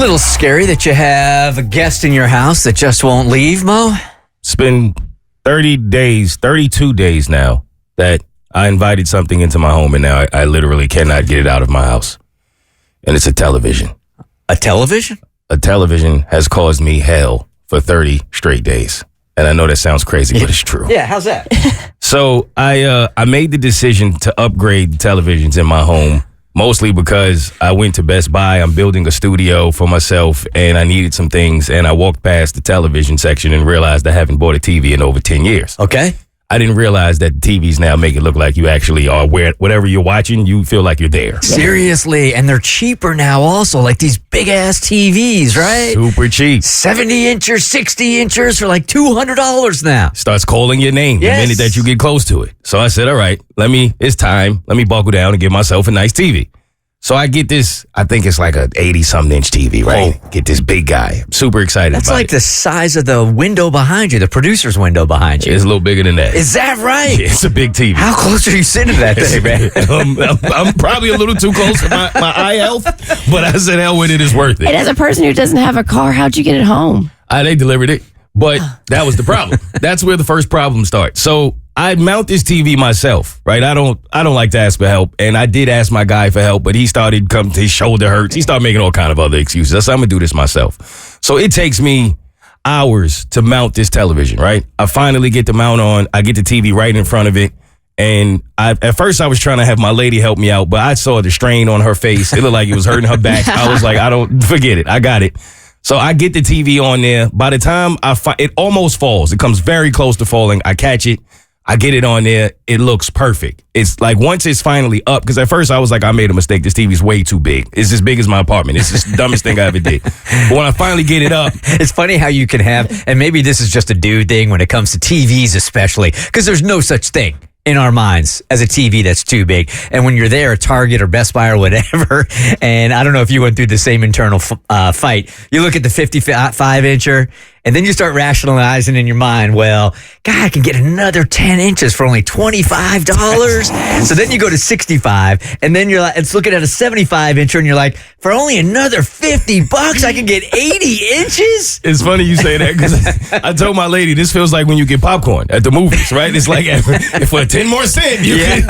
Little scary that you have a guest in your house that just won't leave, Mo. It's been 32 days now that I invited something into my home, and now I literally cannot get it out of my house. And it's a television. A television? A television has caused me hell for 30 straight days. And I know that sounds crazy, but it's true. Yeah, how's that? So I made the decision to upgrade the televisions in my home, mostly because I went to Best Buy. I'm building a studio for myself, and I needed some things. And I walked past the television section and realized I haven't bought a TV in over 10 years. Okay. I didn't realize that TVs now make it look like you actually are whatever you're watching, you feel like you're there. Seriously, and they're cheaper now also, like these big-ass TVs, right? Super cheap. 70-inchers, 60-inchers for like $200 now. Starts calling your name the minute that you get close to it. So I said, all right, it's time. Let me buckle down and get myself a nice TV. So I get this, I think it's like a 80-something inch TV, right? Get this big guy. I'm super excited That's about like it. the size of the window behind you, the producer's window behind you. It's a little bigger than that. Is that right? Yeah, it's a big TV. How close are you sitting to that thing, man? I'm probably a little too close for my eye health, but I said, hell with it, it's worth it. And as a person who doesn't have a car, how'd you get it home? They delivered it, but that was the problem. That's where the first problem starts. So I mount this TV myself, right? I don't like to ask for help, and I did ask my guy for help, but he started coming, his shoulder hurts. He started making all kind of other excuses. I said, I'm gonna do this myself. So it takes me hours to mount this television, right? I finally get the mount on. I get the TV right in front of it. And at first I was trying to have my lady help me out, but I saw the strain on her face. It looked like it was hurting her back. I was like, forget it. I got it. So I get the TV on there. By the time it almost falls. It comes very close to falling. I catch it. I get it on there. It looks perfect. It's like once it's finally up, because at first I was like, I made a mistake. This TV's way too big. It's as big as my apartment. It's the dumbest thing I ever did. But when I finally get it up. It's funny how you can have, and maybe this is just a dude thing when it comes to TVs especially, because there's no such thing in our minds as a TV that's too big. And when you're there at Target or Best Buy or whatever, and I don't know if you went through the same internal fight, you look at the 55-incher, and then you start rationalizing in your mind, well, God, I can get another 10 inches for only $25. So then you go to 65, and then you're like, it's looking at a 75-incher, and you're like, for only another $50, I can get 80 inches? It's funny you say that, because I told my lady, this feels like when you get popcorn at the movies, right? It's like for 10 more cents, you can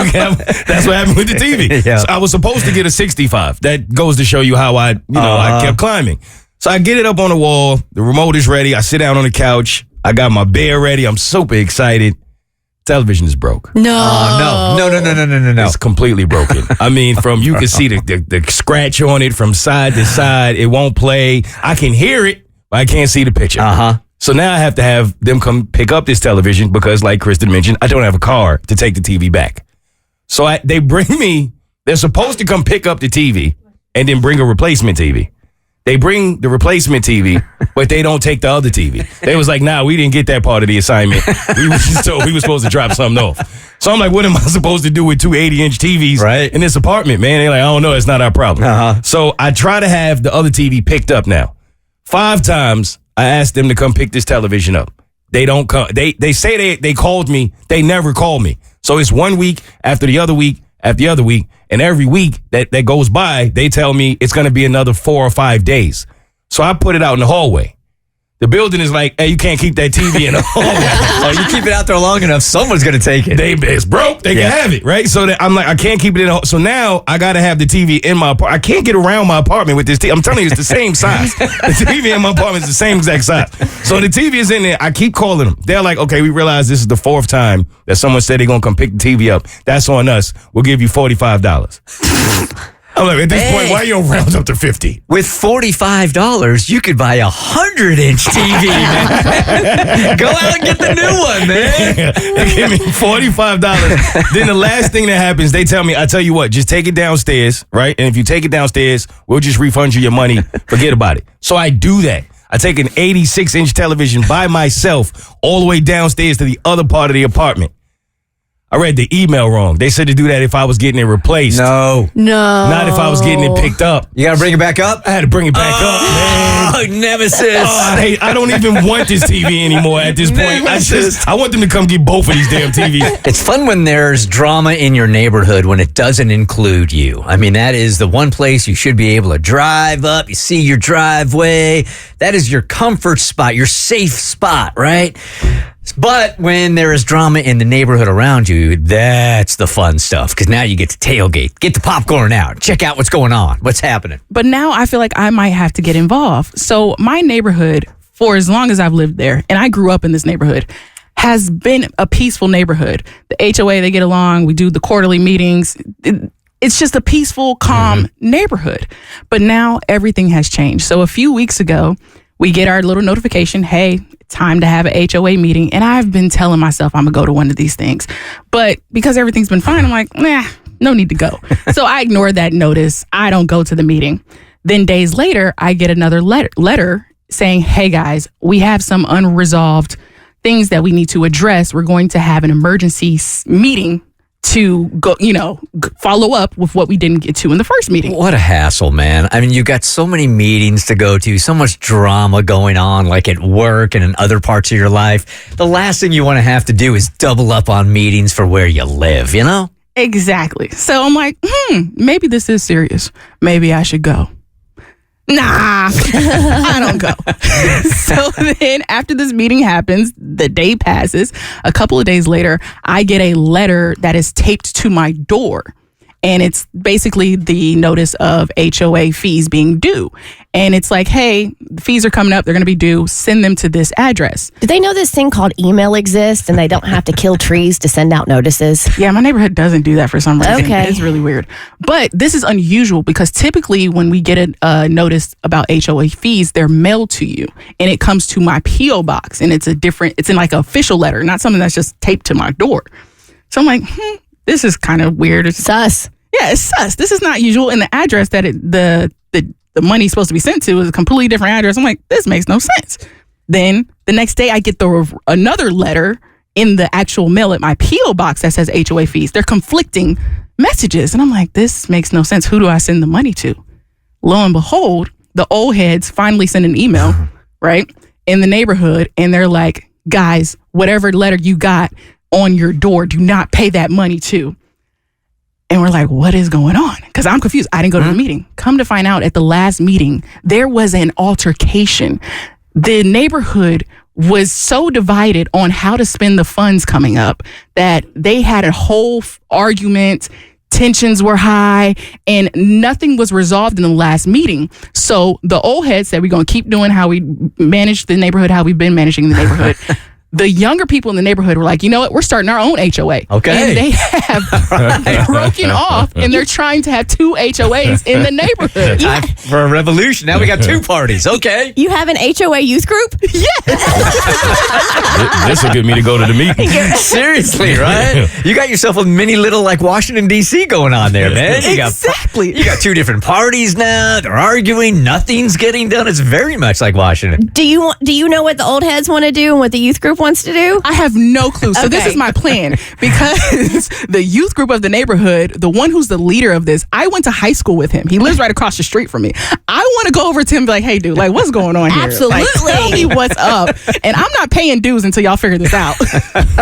have, that's what happened with the TV. Yeah. So I was supposed to get a 65. That goes to show you how I kept climbing. So I get it up on the wall. The remote is ready. I sit down on the couch. I got my beer ready. I'm super excited. Television is broke. No. No. It's completely broken. I mean, you can see the scratch on it from side to side. It won't play. I can hear it, but I can't see the picture. So now I have to have them come pick up this television because, like Kristen mentioned, I don't have a car to take the TV back. So they're supposed to come pick up the TV and then bring a replacement TV. They bring the replacement TV, but they don't take the other TV. They was like, nah, we didn't get that part of the assignment. We were supposed to drop something off. So I'm like, what am I supposed to do with two 80-inch TVs in this apartment, man? They're like, I don't know. It's not our problem. So I try to have the other TV picked up now. 5 times I asked them to come pick this television up. They don't come. They say they called me. They never call me. So it's 1 week after the other week after the other week. And every week that goes by, they tell me it's going to be another 4 or 5 days. So I put it out in the hallway. The building is like, hey, you can't keep that TV in the hallway. You keep it out there long enough, someone's going to take it. It's broke. They can have it, right? So I'm like, I can't keep it in the hallway. So now I got to have the TV in my apartment. I can't get around my apartment with this TV. I'm telling you, it's the same size. The TV in my apartment is the same exact size. So the TV is in there. I keep calling them. They're like, okay, we realize this is the 4th time that someone said they're going to come pick the TV up. That's on us. We'll give you $45. I'm like, at this point, why you don't round up to 50? With $45, you could buy a 100-inch TV, man. Go out and get the new one, man. They give me $45. Then the last thing that happens, they tell me, I tell you what, just take it downstairs, right? And if you take it downstairs, we'll just refund you your money. Forget about it. So I do that. I take an 86-inch television by myself all the way downstairs to the other part of the apartment. I read the email wrong. They said to do that if I was getting it replaced. No. Not if I was getting it picked up. You got to bring it back up? I had to bring it back up, man. Oh, nemesis. I don't even want this TV anymore at this point. I want them to come get both of these damn TVs. It's fun when there's drama in your neighborhood when it doesn't include you. I mean, that is the one place you should be able to drive up. You see your driveway. That is your comfort spot, your safe spot, right? But when there is drama in the neighborhood around you, that's the fun stuff. Because now you get to tailgate, get the popcorn out, check out what's going on, what's happening. But now I feel like I might have to get involved. So my neighborhood, for as long as I've lived there, and I grew up in this neighborhood, has been a peaceful neighborhood. The HOA, they get along. We do the quarterly meetings. It's just a peaceful, calm neighborhood. But now everything has changed. So a few weeks ago, we get our little notification, hey, time to have an HOA meeting. And I've been telling myself I'm going to go to one of these things. But because everything's been fine, I'm like, nah, no need to go. So I ignored that notice. I don't go to the meeting. Then days later, I get another letter saying, hey, guys, we have some unresolved things that we need to address. We're going to have an emergency meeting to go, follow up with what we didn't get to in the first meeting. What a hassle, man. I mean, you've got so many meetings to go to, so much drama going on, like at work and in other parts of your life. The last thing you want to have to do is double up on meetings for where you live, you know? Exactly. So I'm like, maybe this is serious. Maybe I should go. Nah, I don't go. So then after this meeting happens, the day passes. A couple of days later, I get a letter that is taped to my door. And it's basically the notice of HOA fees being due. And it's like, hey, the fees are coming up. They're going to be due. Send them to this address. Do they know this thing called email exists and they don't have to kill trees to send out notices? Yeah, my neighborhood doesn't do that for some reason. Okay. It's really weird. But this is unusual because typically when we get a notice about HOA fees, they're mailed to you. And it comes to my P.O. box. And it's in like an official letter, not something that's just taped to my door. So I'm like, this is kind of weird. It's sus. Yeah, it's sus. This is not usual. And the address that the money's supposed to be sent to is a completely different address. I'm like, this makes no sense. Then the next day I get another letter in the actual mail at my P.O. box that says HOA fees. They're conflicting messages. And I'm like, this makes no sense. Who do I send the money to? Lo and behold, the old heads finally send an email, right, in the neighborhood. And they're like, guys, whatever letter you got on your door, do not pay that money to. And we're like, what is going on? Because I'm confused. I didn't go to the meeting. Come to find out, at the last meeting, there was an altercation. The neighborhood was so divided on how to spend the funds coming up that they had a whole argument. Tensions were high and nothing was resolved in the last meeting. So the old head said, we're going to keep doing how we manage the neighborhood, how we've been managing the neighborhood. The younger people in the neighborhood were like, you know what? We're starting our own HOA. Okay. And they have broken off and they're trying to have two HOAs in the neighborhood. Time for a revolution. Now we got two parties. Okay. You have an HOA youth group? This will get me to go to the meeting. Seriously, right? You got yourself a mini little like Washington, D.C. going on there, man. Exactly. You got two different parties now. They're arguing. Nothing's getting done. It's very much like Washington. Do you know what the old heads want to do and what the youth group wants to do? I have no clue. So this Okay. is my plan because the youth group of the neighborhood, the one who's the leader of this, I went to high school with him. He lives right across the street from me. I want to go over to him and be like, hey, dude, like, what's going on here? Absolutely. Like, tell me what's up. And I'm not paying dues until y'all figure this out.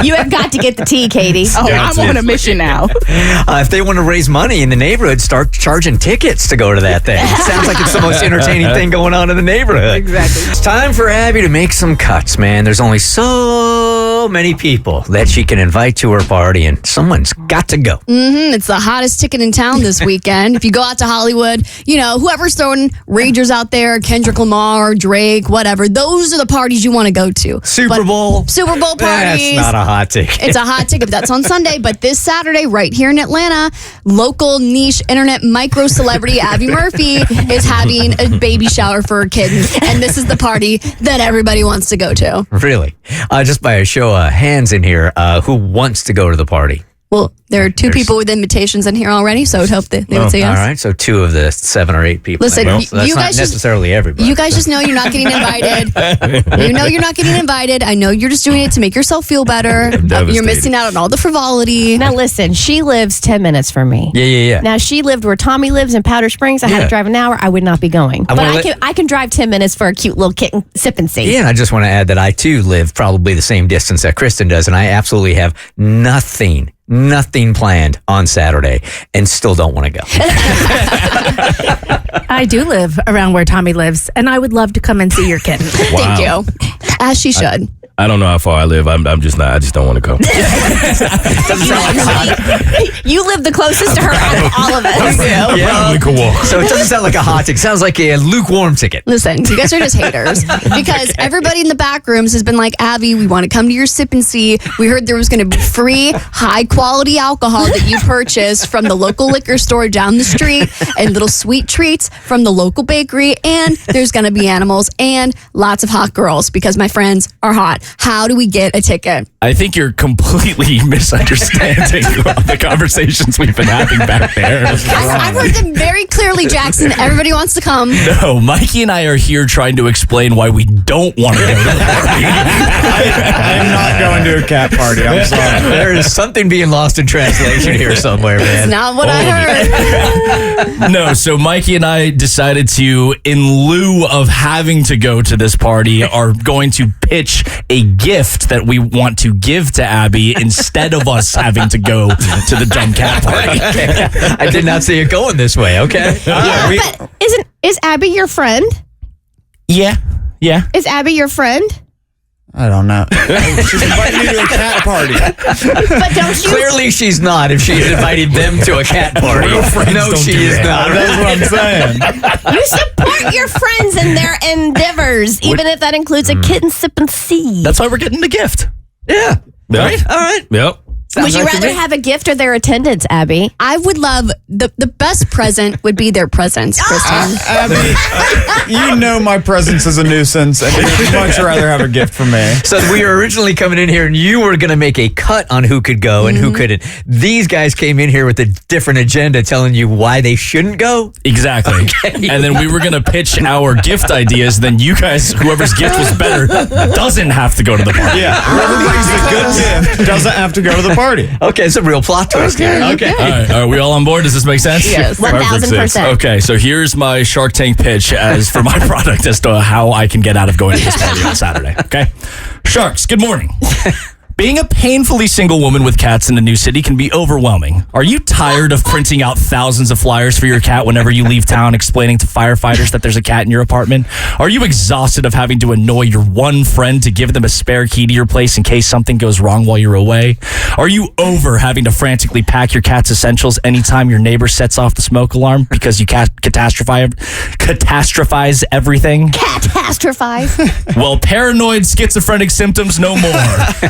You have got to get the tea, Katie. Oh, I'm on a mission now. If they want to raise money in the neighborhood, start charging tickets to go to that thing. It sounds like it's the most entertaining thing going on in the neighborhood. Exactly. It's time for Abby to make some cuts, man. There's only so many people that she can invite to her party, and someone's got to go. It's the hottest ticket in town this weekend. If you go out to Hollywood, whoever's throwing ragers out there, Kendrick Lamar, Drake, whatever, those are the parties you want to go to. Super Bowl parties. That's not a hot ticket. It's a hot ticket, but that's on Sunday. But this Saturday, right here in Atlanta, local niche internet micro celebrity Abby Murphy is having a baby shower for her kitten. And this is the party that everybody wants to go to. Really? Just by a show of hands in here, who wants to go to the party? Well, there are two people with invitations in here already, so I would hope that they would say yes. All right, so 2 of the 7 or 8 people. Listen, so that's you not guys necessarily everybody. You guys just know you're not getting invited. You know you're not getting invited. I know you're just doing it to make yourself feel better. You're missing out on all the frivolity. Now listen, she lives 10 minutes from me. Yeah. Now she lived where Tommy lives in Powder Springs. I had to drive an hour. I would not be going. But I can drive 10 minutes for a cute little kitten sip and see. Yeah, and I just want to add that I too live probably the same distance that Kristen does, and I absolutely have nothing planned on Saturday and still don't want to go. I do live around where Tommy lives, and I would love to come and see your kitten. Thank you. As she should. I don't know how far I live. I'm just not. I just don't want to go. You live the closest to her out of all of us. I probably could walk. So it doesn't sound like a hot ticket. It sounds like a lukewarm ticket. Listen, you guys are just haters because everybody in the back rooms has been like, Abby, we want to come to your sip and see. We heard there was going to be free, high quality alcohol that you purchased from the local liquor store down the street and little sweet treats from the local bakery. And there's going to be animals and lots of hot girls because my friends are hot. How do we get a ticket? I think you're completely misunderstanding the conversations we've been having back there. I've heard them very clearly, Jackson. Everybody wants to come. No, Mikey and I are here trying to explain why we don't want to go to the party. I'm not going to a cat party. I'm sorry. There is something being lost in translation here somewhere, man. It's not what I heard. No, so Mikey and I decided to, in lieu of having to go to this party, are going to pitch a gift that we want to give to Abby instead of us having to go to the dumb cat party. I did not see it going this way, okay? But is Abby your friend? Yeah. Is Abby your friend? I don't know. She's inviting me to a cat party. But don't you? Clearly she's not if she's invited them to a cat party. No, she is not. That's what I'm saying. You support your friends in their endeavors, even if that includes a kitten sip and see. That's why we're getting the gift. Yeah. Right? All right. Yep. Would you rather have a gift or their attendance, Abby? I would love the best present would be their presence, Kristen. Abby, you know my presence is a nuisance, and you'd much rather have a gift from me. So we were originally coming in here and you were going to make a cut on who could go and who couldn't. These guys came in here with a different agenda telling you why they shouldn't go. Exactly. Okay. And then we were going to pitch our gift ideas. Then you guys, whoever's gift was better, doesn't have to go to the party. Yeah, whoever brings a good gift doesn't have to go to the party. Okay, it's a real plot twist here. Okay. All right, are we all on board? Does this make sense? Yes. Perfect. 1000%. Okay, so here's my Shark Tank pitch as for my product as to how I can get out of going to this party on Saturday. Okay, Sharks, good morning. Being a painfully single woman with cats in a new city can be overwhelming. Are you tired of printing out thousands of flyers for your cat whenever you leave town explaining to firefighters that there's a cat in your apartment? Are you exhausted of having to annoy your one friend to give them a spare key to your place in case something goes wrong while you're away? Are you over having to frantically pack your cat's essentials anytime your neighbor sets off the smoke alarm because you catastrophize everything? Catastrophize. Well, paranoid schizophrenic symptoms no more.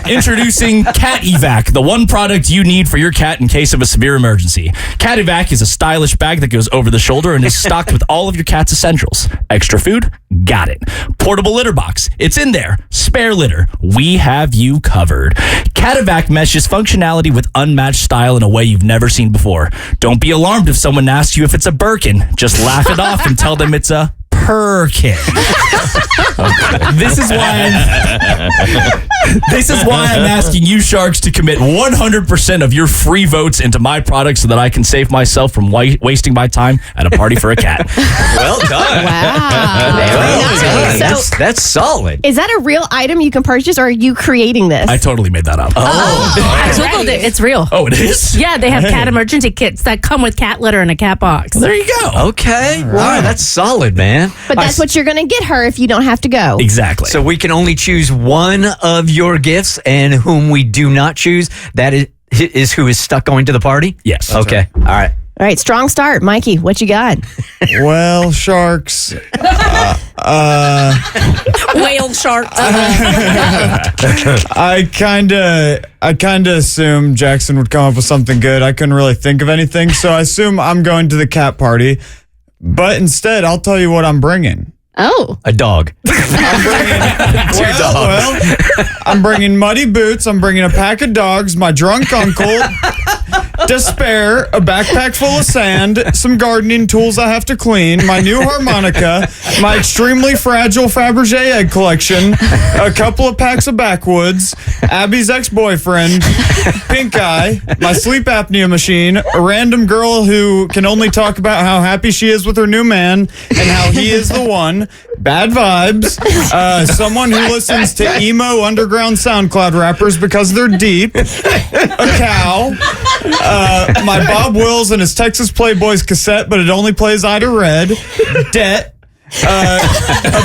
Introducing Cat Evac, the one product you need for your cat in case of a severe emergency. Cat Evac is a stylish bag that goes over the shoulder and is stocked with all of your cat's essentials. Extra food? Got it. Portable litter box? It's in there. Spare litter? We have you covered. Cat Evac meshes functionality with unmatched style in a way you've never seen before. Don't be alarmed if someone asks you if it's a Birkin. Just laugh it off and tell them it's a Perkin. This is why I'm asking you sharks to commit 100% of your free votes into my product so that I can save myself from wasting my time at a party for a cat. Well done. Wow. Well done. So- That's solid. Is that a real item you can purchase, or are you creating this? I totally made that up. I Googled it. It's real. Oh, it is? Yeah, they have cat emergency kits that come with cat litter in a cat box. There you go. Okay. Wow, that's solid, man. But that's what you're going to get her if you don't have to go. Exactly. So we can only choose one of your gifts, and whom we do not choose, that is who is stuck going to the party? Yes. Okay. All right. All right, strong start. Mikey, what you got? Well, sharks. Whale sharks. I kinda assumed Jackson would come up with something good. I couldn't really think of anything, so I assume I'm going to the cat party. But instead, I'll tell you what I'm bringing. Oh. A dog. I'm bringing Two dogs. I'm bringing muddy boots. I'm bringing a pack of dogs. My drunk uncle. despair, a backpack full of sand, some gardening tools I have to clean, my new harmonica, my extremely fragile Fabergé egg collection, a couple of packs of backwoods, Abby's ex-boyfriend, pink eye, my sleep apnea machine, a random girl who can only talk about how happy she is with her new man and how he is the one, bad vibes, someone who listens to emo underground SoundCloud rappers because they're deep, a cow, my Bob Wills and his Texas Playboys cassette, but it only plays Ida Red, debt, a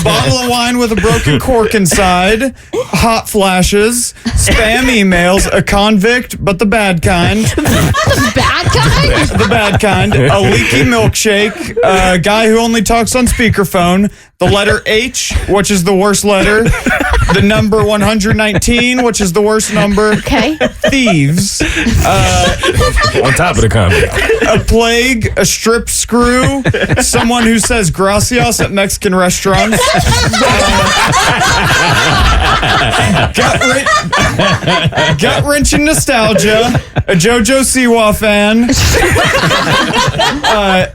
bottle of wine with a broken cork inside, hot flashes, spam emails, a convict, but the bad kind. The bad kind? The bad kind. A leaky milkshake, a guy who only talks on speakerphone, the letter H, which is the worst letter, the number 119, which is the worst number. Okay. Thieves. On top of the convict. A plague, a strip screw, someone who says gracias at Mexican restaurants, gut-wrenching nostalgia, a JoJo Siwa fan,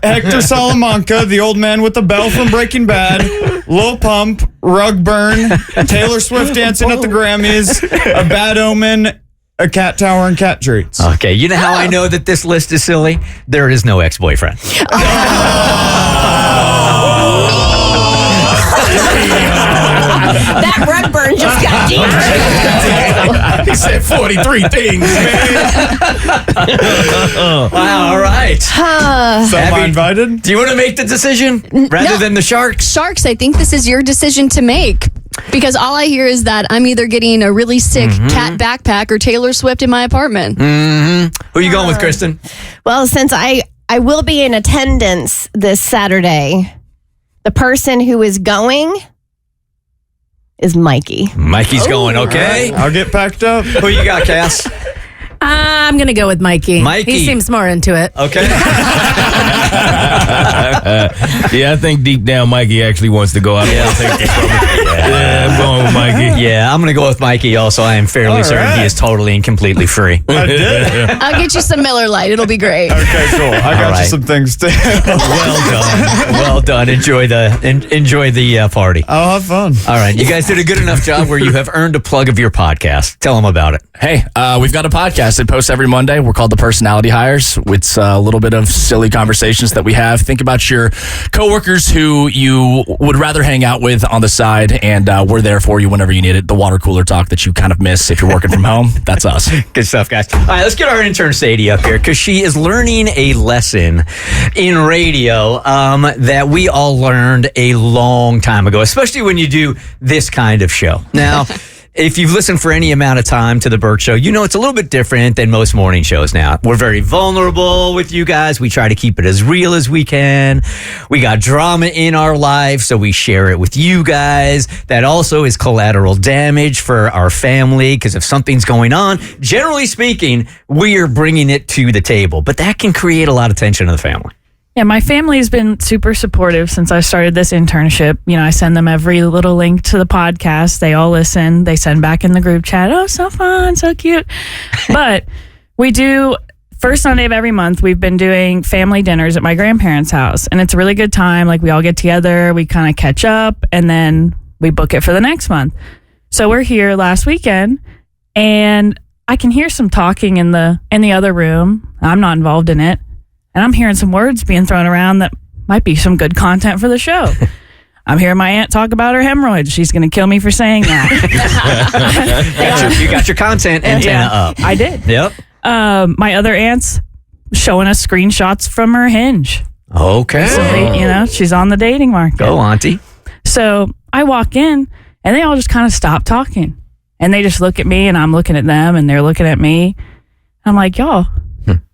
Hector Salamanca, the old man with the bell from Breaking Bad, Lil Pump, Rug Burn, Taylor Swift dancing at the Grammys, a bad omen, a cat tower, and cat treats. Okay, you know how I know that this list is silly? There is no ex-boyfriend. That rug burn just got deeper. He said 43 things, man. Wow, all right. So am I invited? Do you want to make the decision rather than the Sharks? Sharks, I think this is your decision to make. Because all I hear is that I'm either getting a really sick cat backpack or Taylor Swift in my apartment. Who are you going with, Kristen? Well, since I will be in attendance this Saturday, the person who is going is Mikey. Mikey's going, okay. I'll get packed up. Who you got, Cass? I'm going to go with Mikey. Mikey. He seems more into it. Okay. Yeah, I think deep down Mikey actually wants to go out. Yeah, I'm going with Mikey. Yeah, I'm going to go with Mikey also. I am fairly certain he is totally and completely free. I did. I'll get you some Miller Lite. It'll be great. Okay, cool. I got right. you some things too. Well done. Well done. Enjoy the party. I'll have fun. All right. You guys did a good enough job where you have earned a plug of your podcast. Tell them about it. Hey, we've got a podcast that posts every Monday. We're called The Personality Hires. It's a little bit of silly conversations that we have. Think about your coworkers who you would rather hang out with on the side, and we're there for you whenever you need it. The water cooler talk that you kind of miss if you're working from home. That's us. Good stuff, guys. All right, let's get our intern Sadie up here because she is learning a lesson in radio that we all learned a long time ago, especially when you do this kind of show. Now, if you've listened for any amount of time to the Bert Show, you know it's a little bit different than most morning shows now. We're very vulnerable with you guys. We try to keep it as real as we can. We got drama in our life, so we share it with you guys. That also is collateral damage for our family because if something's going on, generally speaking, we are bringing it to the table. But that can create a lot of tension in the family. Yeah, my family's been super supportive since I started this internship. You know, I send them every little link to the podcast. They all listen. They send back in the group chat, oh, so fun, so cute. But we do, first Sunday of every month, we've been doing family dinners at my grandparents' house. And it's a really good time. Like, we all get together, we kind of catch up, and then we book it for the next month. So we're here last weekend, and I can hear some talking in the other room. I'm not involved in it. And I'm hearing some words being thrown around that might be some good content for the show. I'm hearing my aunt talk about her hemorrhoids. She's going to kill me for saying that. You got your content antenna up. I did. Yep. My other aunt's showing us screenshots from her Hinge. Okay. So she's on the dating market. Go, Auntie. So I walk in, and they all just kind of stop talking. And they just look at me, and I'm looking at them, and they're looking at me. I'm like, y'all,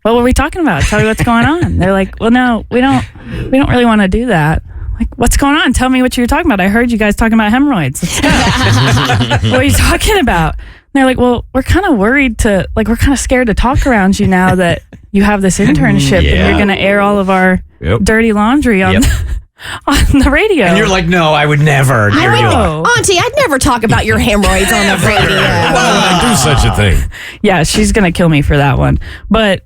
what were we talking about? Tell me what's going on. They're like, well, no, we don't really want to do that. I'm like, what's going on? Tell me what you were talking about. I heard you guys talking about hemorrhoids. What are you talking about? And they're like, well, we're kind of worried we're kind of scared to talk around you now that you have this internship and you're going to air all of our dirty laundry on the radio. And you're like, no, I would never. Auntie, I'd never talk about your hemorrhoids on the radio. Why would I do such a thing? Yeah, she's going to kill me for that one. But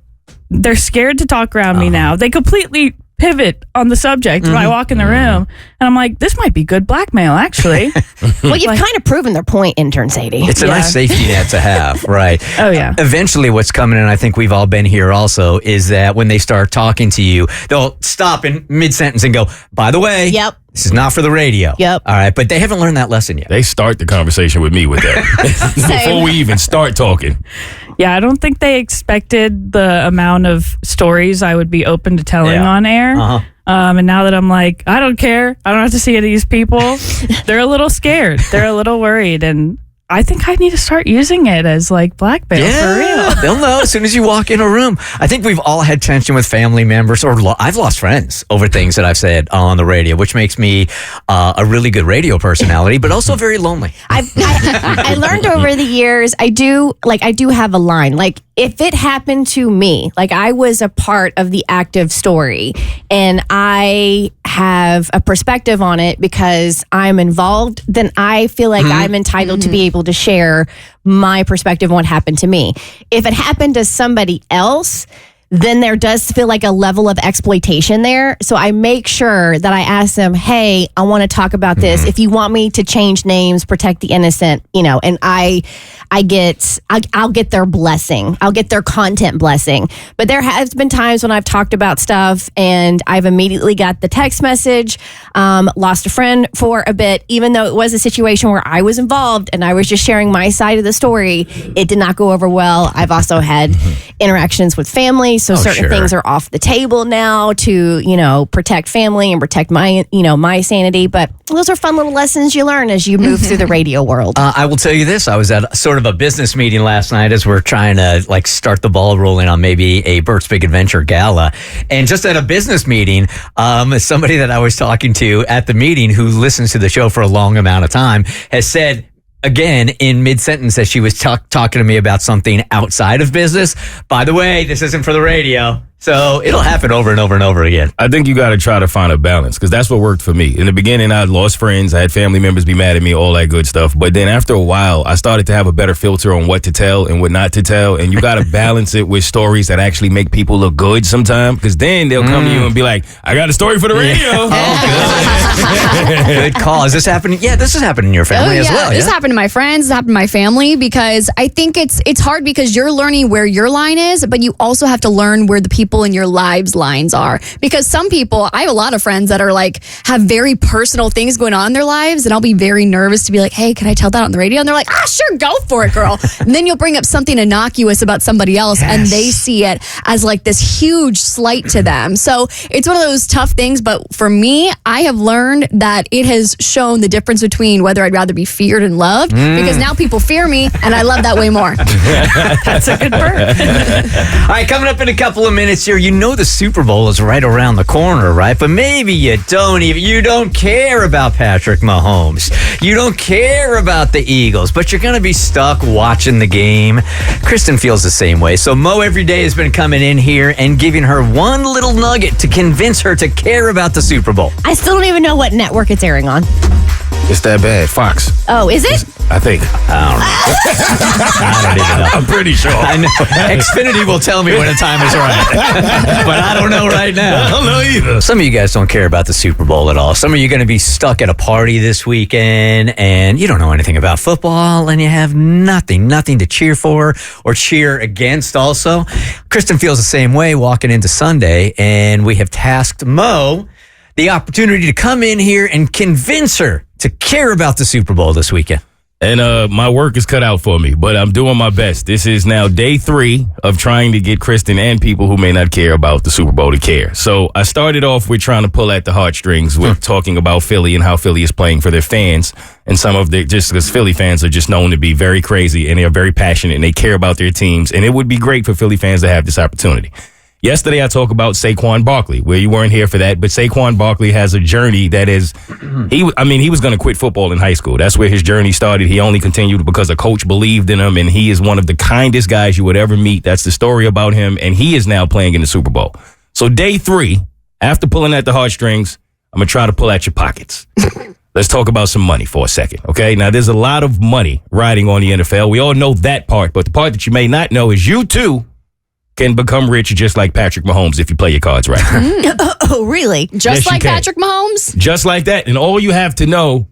they're scared to talk around me now. They completely pivot on the subject when I walk in the room, and I'm like, this might be good blackmail, actually. Well, you've kind of proven their point, intern Sadie. It's a nice safety net to have, right? Oh, yeah. Eventually, what's coming, and I think we've all been here also, is that when they start talking to you, they'll stop in mid-sentence and go, by the way, Yep. this is not for the radio. Yep. All right, but they haven't learned that lesson yet. They start the conversation with me with that before we even start talking. Yeah, I don't think they expected the amount of stories I would be open to telling on air. And now that I'm like, I don't care. I don't have to see any of these people. They're a little scared. They're a little worried. And I think I need to start using it as like blackmail for real. They'll know as soon as you walk in a room. I think we've all had tension with family members, or I've lost friends over things that I've said on the radio, which makes me a really good radio personality, but also very lonely. I learned over the years, I do have a line. Like, if it happened to me, like I was a part of the active story and I have a perspective on it because I'm involved, then I feel like I'm entitled to be able to share my perspective on what happened to me. If it happened to somebody else, then there does feel like a level of exploitation there. So I make sure that I ask them, hey, I want to talk about this. If you want me to change names, protect the innocent, and I'll get their blessing. I'll get their content blessing. But there has been times when I've talked about stuff and I've immediately got the text message, lost a friend for a bit, even though it was a situation where I was involved and I was just sharing my side of the story. It did not go over well. I've also had interactions with family. So certain things are off the table now to, protect family and protect my, my sanity. But those are fun little lessons you learn as you move through the radio world. I will tell you this. I was at sort of a business meeting last night as we're trying to start the ball rolling on maybe a Bert's Big Adventure gala. And just at a business meeting, somebody that I was talking to at the meeting who listens to the show for a long amount of time has said, again, in mid-sentence, as she was talking to me about something outside of business, by the way, this isn't for the radio. So it'll happen over and over and over again. I think you got to try to find a balance because that's what worked for me. In the beginning, I lost friends. I had family members be mad at me, all that good stuff. But then after a while, I started to have a better filter on what to tell and what not to tell. And you got to balance it with stories that actually make people look good sometimes, because then they'll come to you and be like, I got a story for the radio. Good call. Is this happening? Yeah, this is happening in your family as well. This happened to my friends. This happened to my family, because I think it's hard because you're learning where your line is, but you also have to learn where the people in your lives' lines are. Because some people, I have a lot of friends that are have very personal things going on in their lives, and I'll be very nervous to be like, hey, can I tell that on the radio? And they're like, sure, go for it, girl. And then you'll bring up something innocuous about somebody else, and they see it as this huge slight to them. So it's one of those tough things. But for me, I have learned that it has shown the difference between whether I'd rather be feared and loved, because now people fear me, and I love that way more. That's a good Bert. All right, coming up in a couple of minutes here, the Super Bowl is right around the corner, right? But maybe you don't care about Patrick Mahomes. You don't care about the Eagles, but you're going to be stuck watching the game. Kristen feels the same way. So Mo every day has been coming in here and giving her one little nugget to convince her to care about the Super Bowl. I still don't even know what network it's airing on. It's that bad. Fox. Oh, is it? I think. I don't even know. I'm pretty sure. I know. Xfinity will tell me when the time is right. But I don't know right now. I don't know either. Some of you guys don't care about the Super Bowl at all. Some of you are going to be stuck at a party this weekend and you don't know anything about football and you have nothing to cheer for or cheer against also. Kristen feels the same way walking into Sunday, and we have tasked Mo the opportunity to come in here and convince her to care about the Super Bowl this weekend. And my work is cut out for me, but I'm doing my best. This is now day 3 of trying to get Kristen and people who may not care about the Super Bowl to care. So I started off with trying to pull at the heartstrings with talking about Philly and how Philly is playing for their fans. And some of just because Philly fans are just known to be very crazy and they are very passionate and they care about their teams. And it would be great for Philly fans to have this opportunity. Yesterday, I talked about Saquon Barkley, where you weren't here for that, but Saquon Barkley has a journey that is, he was going to quit football in high school. That's where his journey started. He only continued because a coach believed in him, and he is one of the kindest guys you would ever meet. That's the story about him, and he is now playing in the Super Bowl. So day 3, after pulling at the heartstrings, I'm going to try to pull at your pockets. Let's talk about some money for a second, okay? Now, there's a lot of money riding on the NFL. We all know that part, but the part that you may not know is you, too, can become rich just like Patrick Mahomes if you play your cards right. Oh, really? Just Yes, you like can. Patrick Mahomes? Just like that. And all you have to know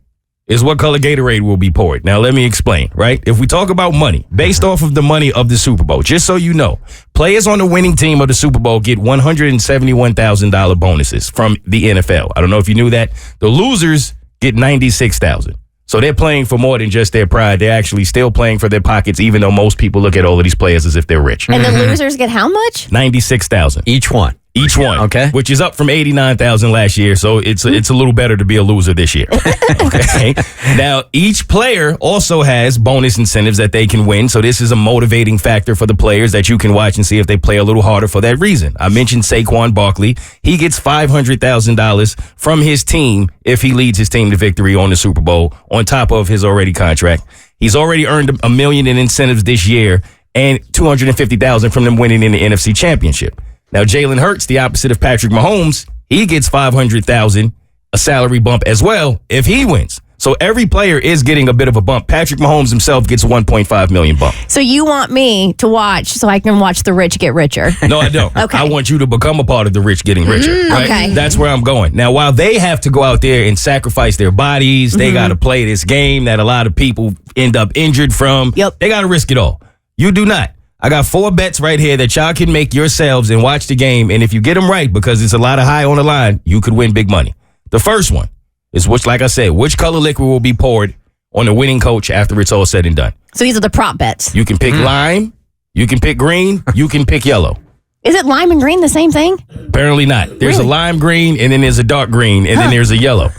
is what color Gatorade will be poured. Now, let me explain, right? If we talk about money, based off of the money of the Super Bowl, just so you know, players on the winning team of the Super Bowl get $171,000 bonuses from the NFL. I don't know if you knew that. The losers get $96,000. So they're playing for more than just their pride. They're actually still playing for their pockets, even though most people look at all of these players as if they're rich. And the losers get how much? $96,000. Each one. Each one, Okay. which is up from 89,000 last year, so it's a little better to be a loser this year. Okay. Now, each player also has bonus incentives that they can win, so this is a motivating factor for the players that you can watch and see if they play a little harder for that reason. I mentioned Saquon Barkley. He gets $500,000 from his team if he leads his team to victory on the Super Bowl, on top of his already contract. He's already earned $1 million in incentives this year and $250,000 from them winning in the NFC Championship. Now, Jalen Hurts, the opposite of Patrick Mahomes, he gets $500,000, a salary bump as well, if he wins. So every player is getting a bit of a bump. Patrick Mahomes himself gets $1.5 million bump. So you want me to watch so I can watch the rich get richer? No, I don't. Okay. I want you to become a part of the rich getting richer. Right? okay. That's where I'm going. Now, while they have to go out there and sacrifice their bodies, they got to play this game that a lot of people end up injured from. Yep. They got to risk it all. You do not. I got 4 bets right here that y'all can make yourselves and watch the game. And if you get them right, because it's a lot of high on the line, you could win big money. The first one is which color liquid will be poured on the winning coach after it's all said and done. So these are the prop bets. You can pick lime, you can pick green, you can pick yellow. Is it lime and green the same thing? Apparently not. There's a lime green, and then there's a dark green, and then there's a yellow.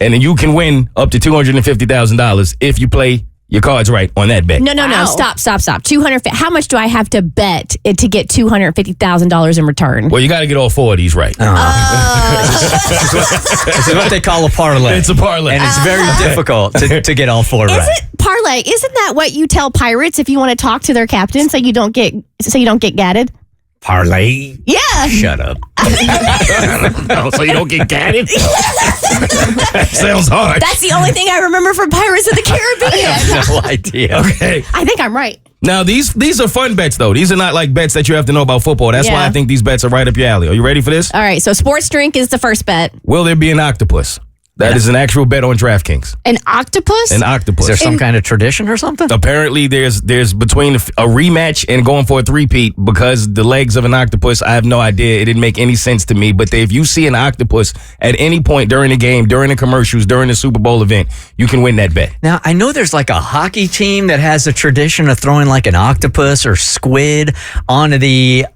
And then you can win up to $250,000 if you play your cards right on that bet. No. Stop. 250. How much do I have to bet to get $250,000 in return? Well, you got to get all 4 of these right. This is what they call a parlay. It's a parlay. And it's very difficult to get all 4 right. Is it parlay? Isn't that what you tell pirates if you want to talk to their captain so you don't get gadded? Parlay? Yeah. Shut up. So you don't get gadded? That sounds hard. That's the only thing I remember from Pirates of the Caribbean. No idea. Okay. I think I'm right. Now, these are fun bets, though. These are not like bets that you have to know about football. That's why Yeah. I think these bets are right up your alley. Are you ready for this? All right. So sports drink is the first bet. Will there be an octopus? That is an actual bet on DraftKings. An octopus? An octopus. Is there some kind of tradition or something? Apparently, there's between a rematch and going for a three-peat because the legs of an octopus, I have no idea. It didn't make any sense to me. But if you see an octopus at any point during the game, during the commercials, during the Super Bowl event, you can win that bet. Now, I know there's like a hockey team that has a tradition of throwing like an octopus or squid onto the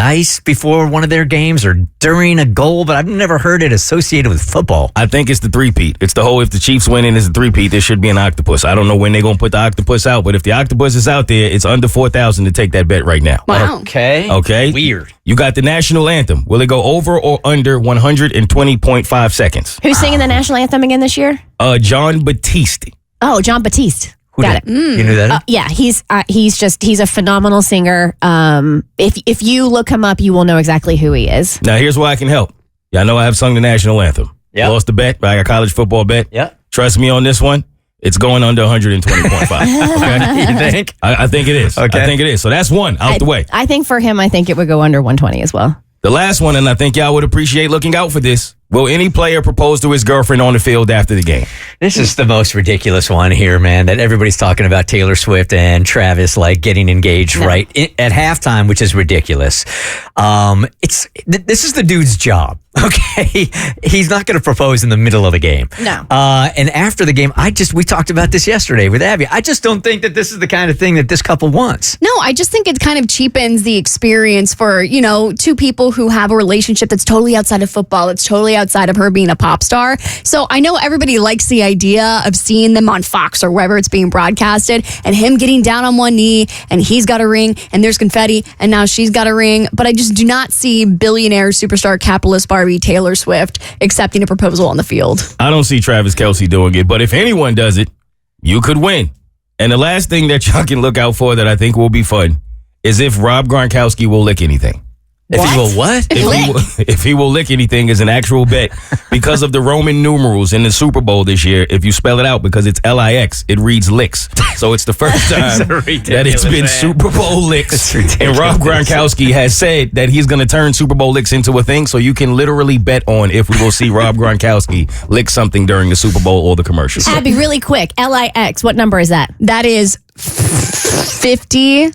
ice before one of their games or during a goal, but I've never heard it associated with football. I think it's the three-peat. It's the whole, if the Chiefs win and it's a three-peat, there should be an octopus. I don't know when they're going to put the octopus out, but if the octopus is out there, it's under 4,000 to take that bet right now. Wow. Okay. Weird. You got the national anthem. Will it go over or under 120.5 seconds? Who's singing the national anthem again this year? John Batiste. Oh, John Batiste. Got it. You knew that? Yeah, he's a phenomenal singer. If you look him up, you will know exactly who he is. Now, here's where I can help. Y'all know I have sung the national anthem. Yep. Lost the bet, but I got a college football bet. Yep. Trust me on this one. It's going under 120.5. Okay? You think? I think it is. Okay. I think it is. So that's one out the way. I think for him, I think it would go under 120 as well. The last one, and I think y'all would appreciate looking out for this. Will any player propose to his girlfriend on the field after the game? This is the most ridiculous one here, man, that everybody's talking about Taylor Swift and Travis like getting engaged right at halftime, which is ridiculous. This is the dude's job. Okay. He's not going to propose in the middle of the game. No. And after the game, we talked about this yesterday with Abby. I just don't think that this is the kind of thing that this couple wants. No, I just think it kind of cheapens the experience for, two people who have a relationship that's totally outside of football. It's totally outside of her being a pop star. So I know everybody likes the idea of seeing them on Fox or wherever it's being broadcasted and him getting down on one knee and he's got a ring and there's confetti and now she's got a ring. But I just do not see billionaire superstar capitalist Barbie Taylor Swift accepting a proposal on the field. I don't see Travis Kelce doing it, but if anyone does it, you could win. And the last thing that y'all can look out for that I think will be fun is if Rob Gronkowski will lick anything. If he will what? If he will lick anything is an actual bet. Because of the Roman numerals in the Super Bowl this year, if you spell it out, because it's LIX, it reads licks. So it's the first time that it's been Super Bowl licks. And Rob Gronkowski has said that he's going to turn Super Bowl licks into a thing, so you can literally bet on if we will see Rob Gronkowski lick something during the Super Bowl or the commercial. Abby, really quick, LIX, what number is that? That is 52.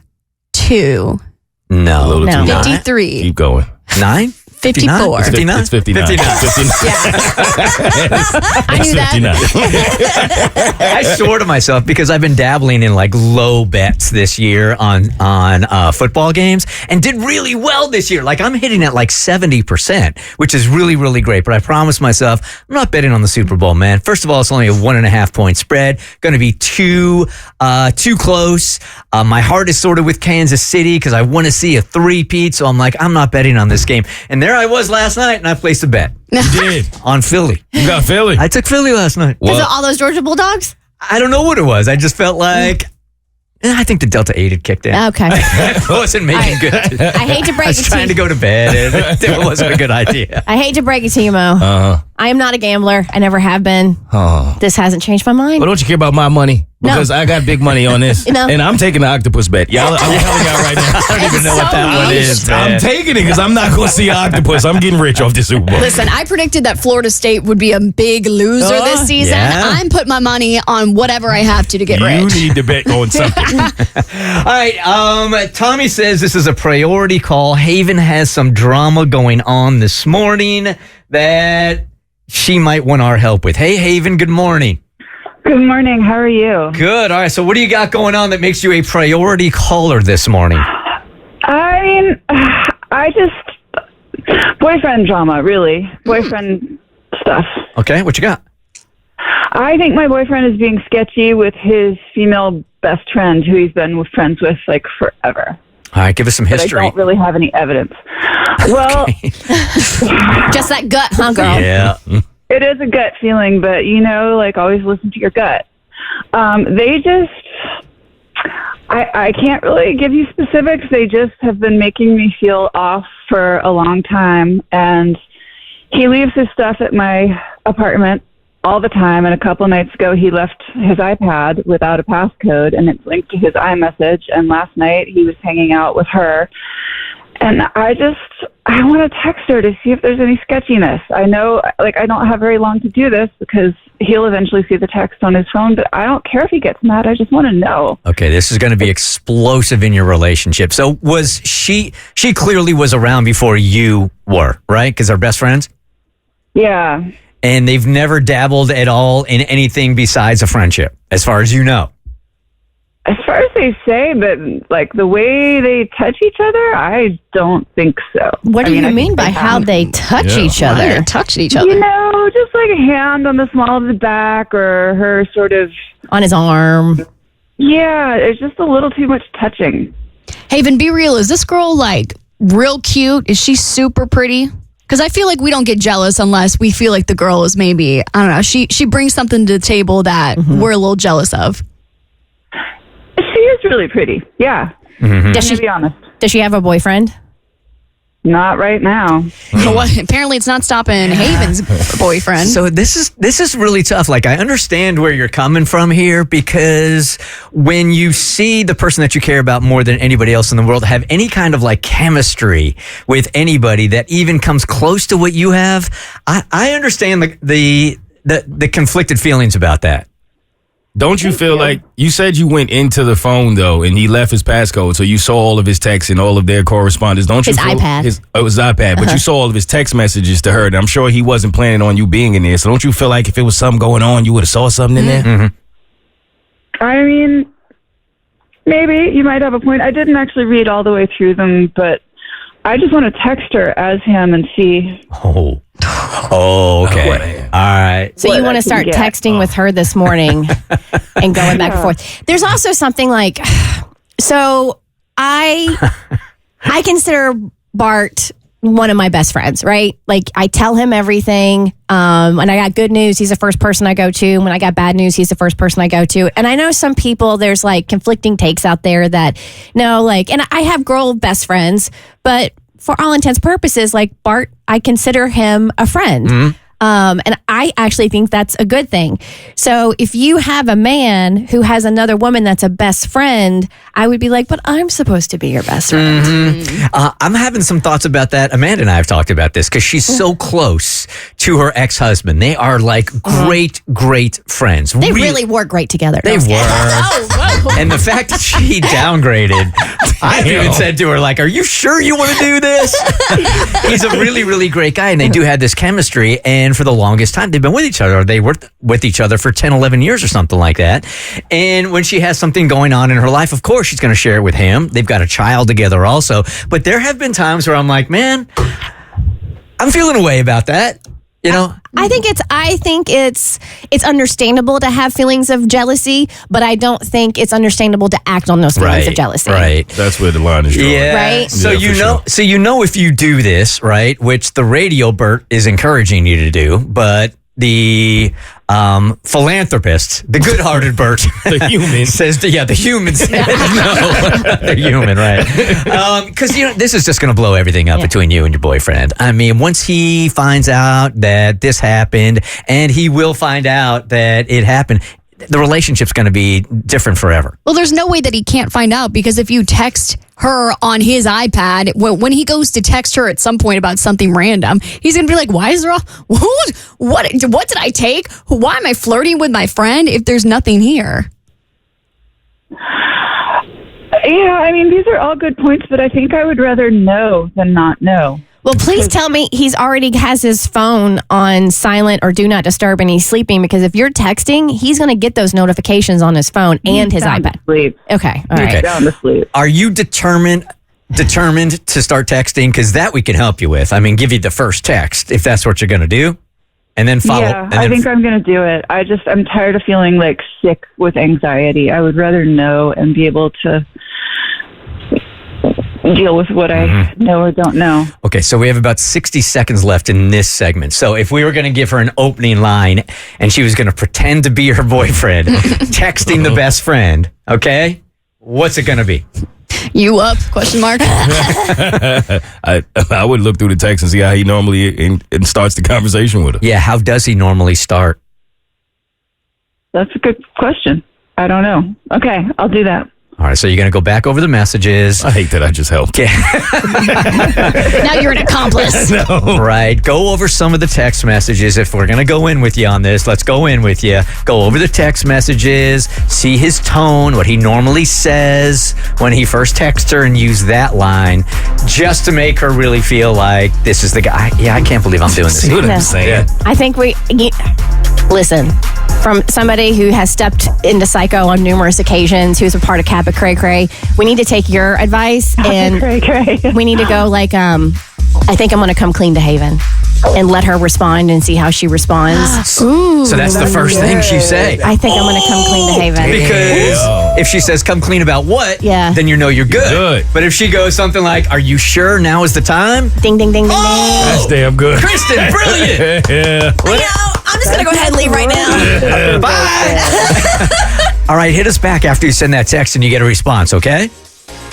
A little No. too high. 53. Keep going. 9? 54. It's 59? It's 59. 59. I knew that. 59. I swore to myself because I've been dabbling in like low bets this year on football games and did really well this year. Like I'm hitting at like 70%, which is really, really great. But I promised myself I'm not betting on the Super Bowl, man. First of all, it's only a 1.5 point spread. Going to be too close. My heart is sort of with Kansas City because I want to see a three-peat. So I'm like, I'm not betting on this game. And there I was last night, and I placed a bet. You did. On Philly. You got Philly. I took Philly last night. Is it all those Georgia Bulldogs? I don't know what it was. I just felt like I think the Delta 8 had kicked in. Okay. I wasn't making good. I hate to break I was it to trying to you. go to bed, and it wasn't a good idea. I hate to break it to you, Mo. I am not a gambler. I never have been. This hasn't changed my mind. Well, don't you care about my money? Because I got big money on this. No. And I'm taking the octopus bet. Y'all, I'm telling y'all right now. I don't even know what that one is, man. I'm taking it because I'm not going to see an octopus. I'm getting rich off the Super Bowl. Listen, I predicted that Florida State would be a big loser this season. yeah. I'm putting my money on whatever I have to get You rich. need to bet on something. All right. Tommy says this is a priority call. Haven has some drama going on this morning that she might want our help with. Hey, Haven, good morning. Good morning. How are you? Good. All right. So what do you got going on that makes you a priority caller this morning? I mean, I just boyfriend drama, really. Boyfriend stuff. Okay. What you got? I think my boyfriend is being sketchy with his female best friend, who he's been friends with like forever. All right. Give us some But I history. don't really have any evidence. Well, Just that gut, huh, girl? Yeah. it is a gut feeling, but like always listen to your gut. They just, I can't really give you specifics. They just have been making me feel off for a long time. And he leaves his stuff at my apartment all the time. And a couple nights ago, he left his iPad without a passcode, and it's linked to his iMessage. And last night, he was hanging out with her. And I want to text her to see if there's any sketchiness. I know, I don't have very long to do this because he'll eventually see the text on his phone, but I don't care if he gets mad. I just want to know. Okay, this is going to be explosive in your relationship. So was she clearly was around before you were, right? Because they're best friends? Yeah. And they've never dabbled at all in anything besides a friendship, as far as you know. As far as they say, but the way they touch each other, I don't think so. What do you I mean think by how they touch each Why other? they touched each other. Just like a hand on the small of the back or her sort of, On his arm. yeah, it's just a little too much touching. Haven, be real. Is this girl real cute? Is she super pretty? Because I feel like we don't get jealous unless we feel like the girl is maybe, I don't know, she brings something to the table that we're a little jealous of. She is really pretty. Yeah. Does To she be honest. does she have a boyfriend? Not right now. Well, apparently it's not stopping Haven's boyfriend. So this is really tough. I understand where you're coming from here, because when you see the person that you care about more than anybody else in the world have any kind of chemistry with anybody that even comes close to what you have, I understand the conflicted feelings about that. Don't you feel like you said you went into the phone though, and he left his passcode, so you saw all of his texts and all of their correspondence? Don't you? His feel iPad. It was his iPad, but you saw all of his text messages to her, and I'm sure he wasn't planning on you being in there. So don't you feel like if it was something going on, you would have saw something in there? Mm-hmm. I mean, maybe you might have a point. I didn't actually read all the way through them, but I just want to text her as him and see. Oh, okay. man. All right. So What you want I to can start get. texting with her this morning and going back and forth. There's also something so I consider Bart one of my best friends, right? I tell him everything. When I got good news, he's the first person I go to. When I got bad news, he's the first person I go to. And I know some people, there's conflicting takes out there that no, and I have girl best friends, but for all intents and purposes, like Bart, I consider him a friend. Mm-hmm. And I actually think that's a good thing. So if you have a man who has another woman that's a best friend, I would be like, but I'm supposed to be your best friend. Mm-hmm. I'm having some thoughts about that. Amanda and I have talked about this because she's so close to her ex-husband. They are like great friends. They really were great together. They were. And the fact that she downgraded, I've even said to her, like, are you sure you want to do this? He's a really great guy, and they do have this chemistry. And for the longest time, they've been with each other. They worked with each other for 10, 11 years or something like that. And when she has something going on in her life, of course, she's going to share it with him. They've got a child together also. But there have been times where I'm like, man, I'm feeling a way about that. You know, I think it's understandable to have feelings of jealousy, but I don't think it's understandable to act on those feelings of jealousy. Right. That's where the line is drawn. Yeah. Right. So Yeah, you know if you do this, right, which the radio Bert is encouraging you to do, but the philanthropist, the good-hearted Bert, The human. says, the human says no. The human, right? Because this is just going to blow everything up between you and your boyfriend. I mean, once he finds out that this happened, and he will find out that it happened, the relationship's going to be different forever. Well, there's no way that he can't find out, because if you text her on his iPad, when he goes to text her at some point about something random, he's going to be like, why is there what did I take? Why am I flirting with my friend if there's nothing here? Yeah, I mean, these are all good points, but I think I would rather know than not know. Well, please tell me he's already has his phone on silent or do not disturb and he's sleeping, because if you're texting, he's going to get those notifications on his phone and his Down to iPad. sleep. Okay. All right. Okay. Down to sleep. Are you determined to start texting? Because that we can help you with. I mean, give you the first text if that's what you're going to do, and then follow. Yeah, and I then think I'm going to do it. I'm tired of feeling like sick with anxiety. I would rather know and be able to deal with what I know or don't know. Okay, so we have about 60 seconds left in this segment. So if we were going to give her an opening line and she was going to pretend to be her boyfriend, texting the best friend, okay, what's it going to be? You up? Question mark. I would look through the text and see how he normally and starts the conversation with her. Yeah, how does he normally start? That's a good question. I don't know. Okay, I'll do that. All right, so you're going to go back over the messages. I hate that I just helped. Now you're an accomplice. Right. Go over some of the text messages. If we're going to go in with you on this, let's go in with you. Go over the text messages, see his tone, what he normally says when he first texts her, and use that line just to make her really feel like this is the guy. Yeah, I can't believe I'm doing this. See what I'm saying? I think listen, from somebody who has stepped into psycho on numerous occasions, who's a part of Kappa Cray Cray, we need to take your advice and we need to go like, I think I'm going to come clean to Haven and let her respond and see how she responds. Ooh, so that's the first thing she say. I think I'm going to come clean to Haven. Because if she says come clean about what, then you know you're good. But if she goes something like, are you sure now is the time? Ding, ding, ding, ding, ding. That's damn good. Kristen, brilliant. I'm just going to go ahead and leave right now. Bye. All right, hit us back after you send that text and you get a response, okay?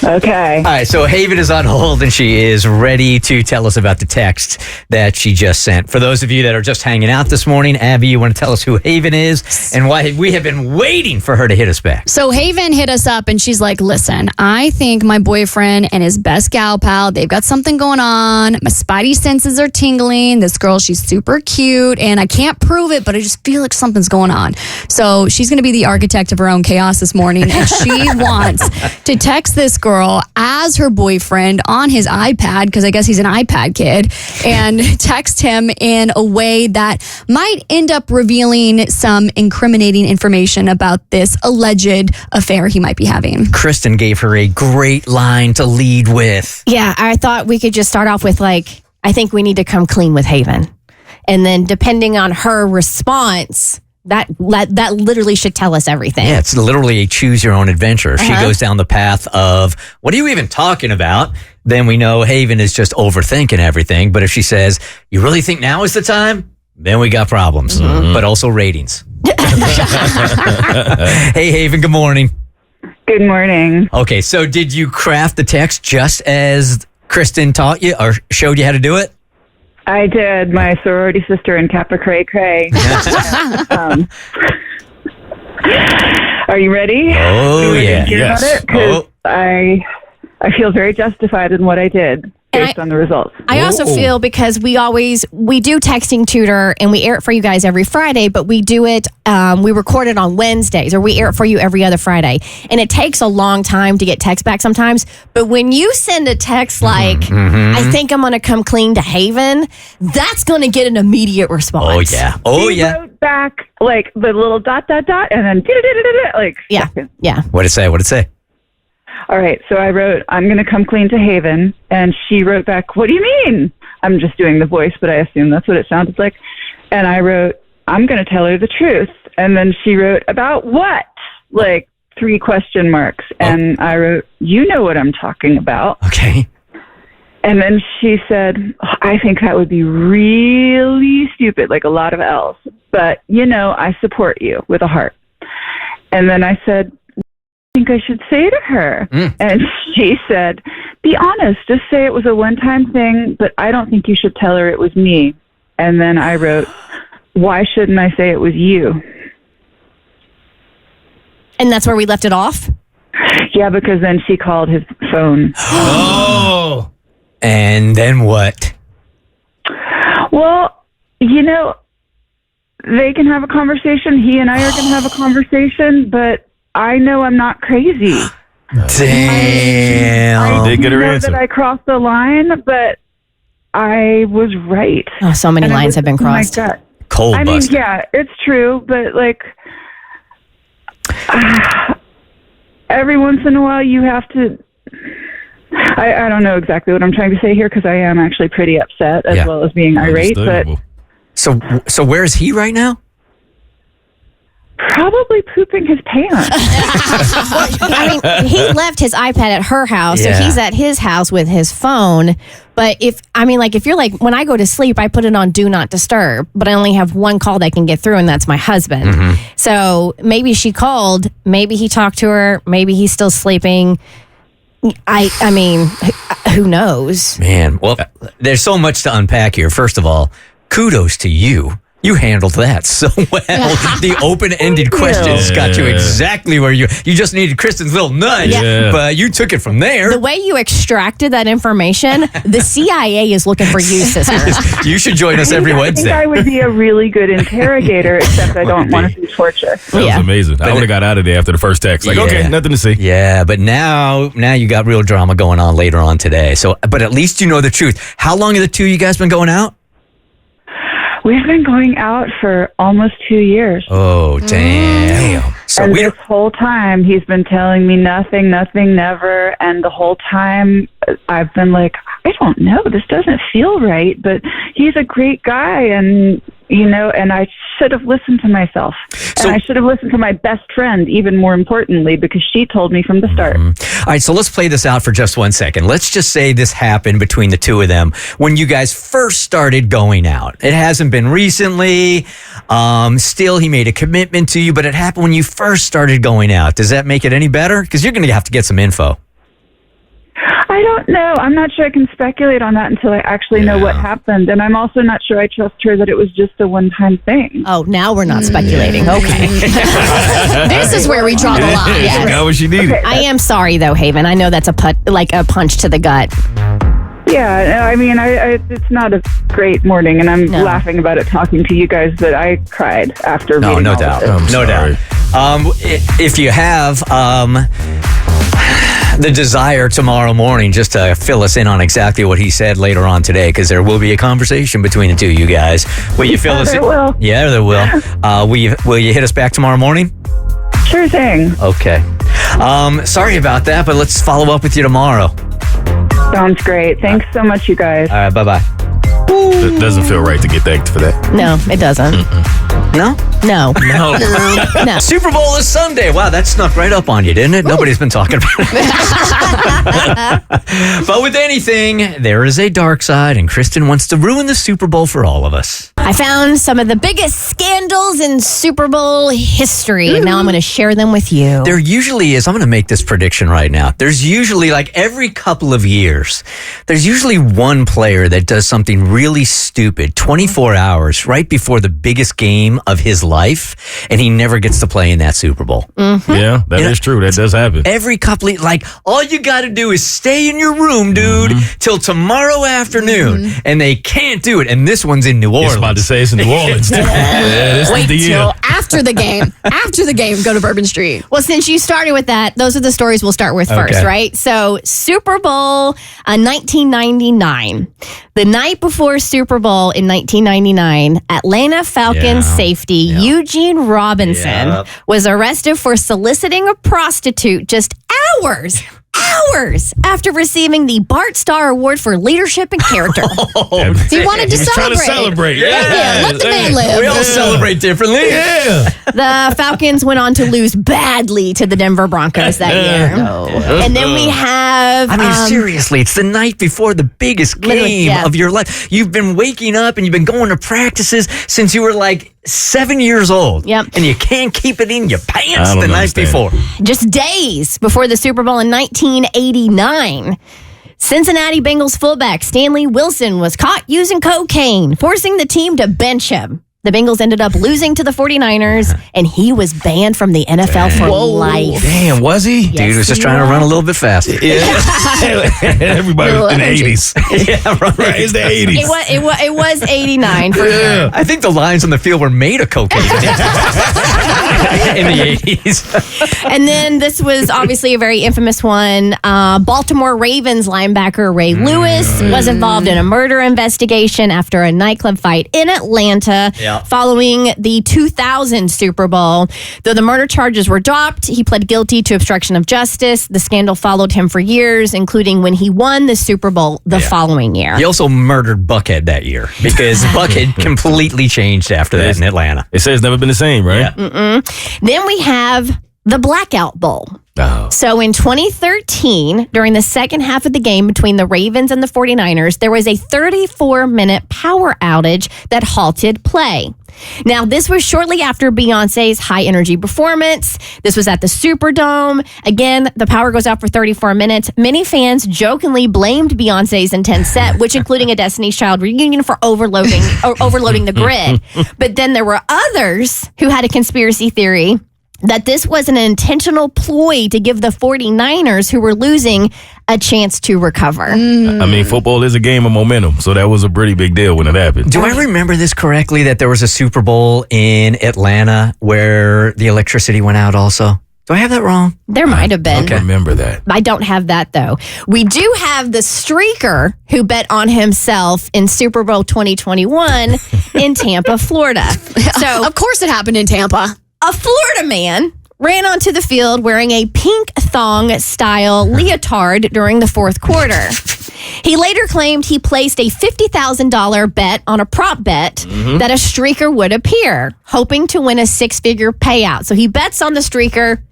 Okay. All right, so Haven is on hold and she is ready to tell us about the text that she just sent. For those of you that are just hanging out this morning, Abby, you want to tell us who Haven is and why we have been waiting for her to hit us back. So Haven hit us up and she's like, listen, I think my boyfriend and his best gal pal, they've got something going on. My spidey senses are tingling. This girl, she's super cute and I can't prove it, but I just feel like something's going on. So she's going to be the architect of her own chaos this morning, and she wants to text this girl as her boyfriend on his iPad, because I guess he's an iPad kid, and text him in a way that might end up revealing some incriminating information about this alleged affair he might be having. Kristen gave her a great line to lead with. Yeah, I thought we could just start off with like, I think we need to come clean with Haven. And then depending on her response, that literally should tell us everything. Yeah, it's literally a choose your own adventure. If she goes down the path of, what are you even talking about? Then we know Haven is just overthinking everything. But if she says, you really think now is the time? Then we got problems, but also ratings. Hey, Haven, good morning. Good morning. Okay, so did you craft the text just as Kristen taught you or showed you how to do it? I did. My sorority sister in Kappa Cray Cray. Are you ready? Oh, yeah. Yes. Yes. I feel very justified in what I did based on the results. I also feel because we do Texting Tutor and we air it for you guys every Friday, but we do it, we record it on Wednesdays or we air it for you every other Friday. And it takes a long time to get text back sometimes. But when you send a text like, I think I'm going to come clean to Haven, that's going to get an immediate response. He wrote back like the little ... and then like seconds. Yeah. What'd it say? All right, so I wrote, I'm going to come clean to Haven, and she wrote back, what do you mean? I'm just doing the voice, but I assume that's what it sounded like. And I wrote, I'm going to tell her the truth. And then she wrote, about what? Like 3 question marks. And I wrote, you know what I'm talking about. Okay. And then she said, I think that would be really stupid, like a lot of L's. But, I support you with a heart. And then I said, I think I should say to her. And she said, be honest, just say it was a one-time thing, but I don't think you should tell her it was me. And then I wrote, why shouldn't I say it was you? And that's where we left it off? Yeah, because then she called his phone. Oh. And then what? Well, they can have a conversation. He and I are going to have a conversation, but I know I'm not crazy. Damn. I Did get her know answer. that I crossed the line, but I was right. Oh, so many And lines have been crossed. My gut. Cold I mean, busted. yeah, it's true, but like every once in a while you have to. I don't know exactly what I'm trying to say here because I am actually pretty upset as well as being irate. But So where is he right now? probably pooping his pants. I mean, he left his iPad at her house, so he's at his house with his phone. But if you're like, when I go to sleep, I put it on Do Not Disturb, but I only have one call that can get through, and that's my husband. So maybe she called, maybe he talked to her, maybe he's still sleeping. I mean, who knows? Man, well, there's so much to unpack here. First of all, kudos to you. You handled that so well. The open-ended questions got you exactly where you just needed Kristen's little nudge, but you took it from there. The way you extracted that information, the CIA is looking for you, sister. You should join us every Wednesday. I think I would be a really good interrogator, except I don't want to see torture. That was amazing. I would have got out of there after the first text. Like, okay, nothing to see. Yeah, but now you got real drama going on later on today. So, but at least you know the truth. How long have the two of you guys been going out? We've been going out for almost 2 years. Oh, damn. So and this whole time, he's been telling me nothing, never. And the whole time, I've been like, I don't know. This doesn't feel right. But he's a great guy. And, and I should have listened to myself. And I should have listened to my best friend, even more importantly, because she told me from the start. All right, so let's play this out for just 1 second. Let's just say this happened between the two of them when you guys first started going out. It hasn't been recently. Still, he made a commitment to you, but it happened when you first started going out. Does that make it any better? Because you're going to have to get some info. I don't know. I'm not sure I can speculate on that until I actually know what happened. And I'm also not sure I trust her that it was just a one-time thing. Oh, now we're not speculating. Okay. This is where we draw the line. She got what she needed. I am sorry, though, Haven. I know that's a punch to the gut. Yeah, I mean, it's not a great morning, and I'm laughing about it talking to you guys, but I cried after reading No all doubt. of it. No doubt. If you have the desire tomorrow morning just to fill us in on exactly what he said later on today, because there will be a conversation between the two of you guys. Will you fill us in? There will. Yeah, there will. Will you hit us back tomorrow morning? Sure thing. Okay. Sorry about that, but let's follow up with you tomorrow. Sounds great. Thanks so much, you guys. All right, bye-bye. It doesn't feel right to get thanked for that. No, it doesn't. No? No. No. Super Bowl is Sunday. Wow, that snuck right up on you, didn't it? Nobody's been talking about it. But with anything, there is a dark side, and Kristen wants to ruin the Super Bowl for all of us. I found some of the biggest scandals in Super Bowl history, and now I'm going to share them with you. There usually is, I'm going to make this prediction right now. There's usually, like every couple of years, there's usually one player that does something really stupid 24 hours right before the biggest game of his life, and he never gets to play in that Super Bowl. Yeah, that is true. That does happen. Every couple of, like, all you got to do is stay in your room, dude, till tomorrow afternoon, and they can't do it. And this one's in New I Orleans. was about to say it's in New Orleans. Yeah, this is the year. Till after the game. After the game, go to Bourbon Street. Well, since you started with that, those are the stories we'll start with first, right? So, Super Bowl 1999. The night before Super Bowl in 1999, Atlanta Falcons safety Eugene Robinson was arrested for soliciting a prostitute just hours after receiving the Bart Star Award for leadership and character. He wanted to He was trying to celebrate. Yeah, let the man live. We all celebrate differently. Yeah. The Falcons went on to lose badly to the Denver Broncos that year. And then we have... I mean, seriously, it's the night before the biggest game of your life. You've been waking up and you've been going to practices since you were like 7 years old. Yep. And you can't keep it in your pants the night before. Just days before the Super Bowl in 1989, Cincinnati Bengals fullback Stanley Wilson was caught using cocaine, forcing the team to bench him. The Bengals ended up losing to the 49ers, and he was banned from the NFL for life. Damn, was he? Yes, Dude was just trying to run a little bit faster. Everybody was in the 80s. Yeah, right. It's the 80s. It was 89 for sure. I think the lines on the field were made of cocaine in the 80s. And then this was obviously a very infamous one. Baltimore Ravens linebacker Ray Lewis was involved in a murder investigation after a nightclub fight in Atlanta following the 2000 Super Bowl. Though the murder charges were dropped, he pled guilty to obstruction of justice. The scandal followed him for years, including when he won the Super Bowl the following year. He also murdered Buckhead that year because Buckhead completely changed after that in Atlanta. It says it's never been the same, right? Yeah. Then we have the Blackout Bowl. So in 2013, during the second half of the game between the Ravens and the 49ers, there was a 34-minute power outage that halted play. Now, this was shortly after Beyonce's high-energy performance. This was at the Superdome. Again, the power goes out for 34 minutes. Many fans jokingly blamed Beyonce's intense set, which including a Destiny's Child reunion, for overloading the grid. But then there were others who had a conspiracy theory that this was an intentional ploy to give the 49ers, who were losing, a chance to recover. I mean, football is a game of momentum, so that was a pretty big deal when it happened. Do I remember this correctly, that there was a Super Bowl in Atlanta where the electricity went out also? Do I have that wrong? There might have been. I remember that. I don't have that, though. We do have the streaker who bet on himself in Super Bowl 2021 in Tampa, Florida. So, Of course it happened in Tampa. a Florida man ran onto the field wearing a pink thong-style leotard during the fourth quarter. He later claimed he placed a $50,000 bet on a prop bet that a streaker would appear, hoping to win a six-figure payout. So he bets on the streaker,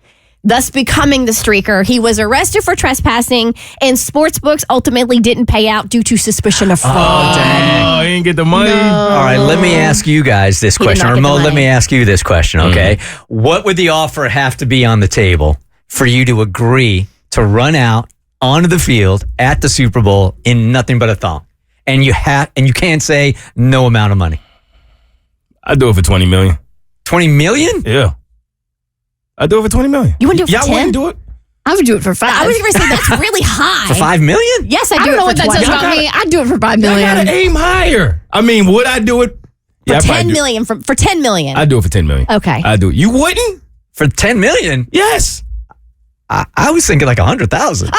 thus becoming the streaker. He was arrested for trespassing, and sportsbooks ultimately didn't pay out due to suspicion of fraud. Oh, he didn't get the money. All right, let me ask you guys this question. not Or get the Mo, let money. me ask you this question, okay? What would the offer have to be on the table for you to agree to run out onto the field at the Super Bowl in nothing but a thong? And you can't say no amount of money. I'd do it for $20 million. 20 million? Yeah. I'd do it for $20 million. You wouldn't do it for Y'all 10? wouldn't do it? I would do it for $5 I was going to say, that's really high. For 5 million? Yes, I I do don't it know for what that 20. says about me. I'd do it for $5 I million. gotta aim higher. I mean, would I do it? For 10 million. For 10 million. I'd do it for $10 million. Okay. I'd do it. You wouldn't? For 10 million? Yes. I was thinking like 100,000. The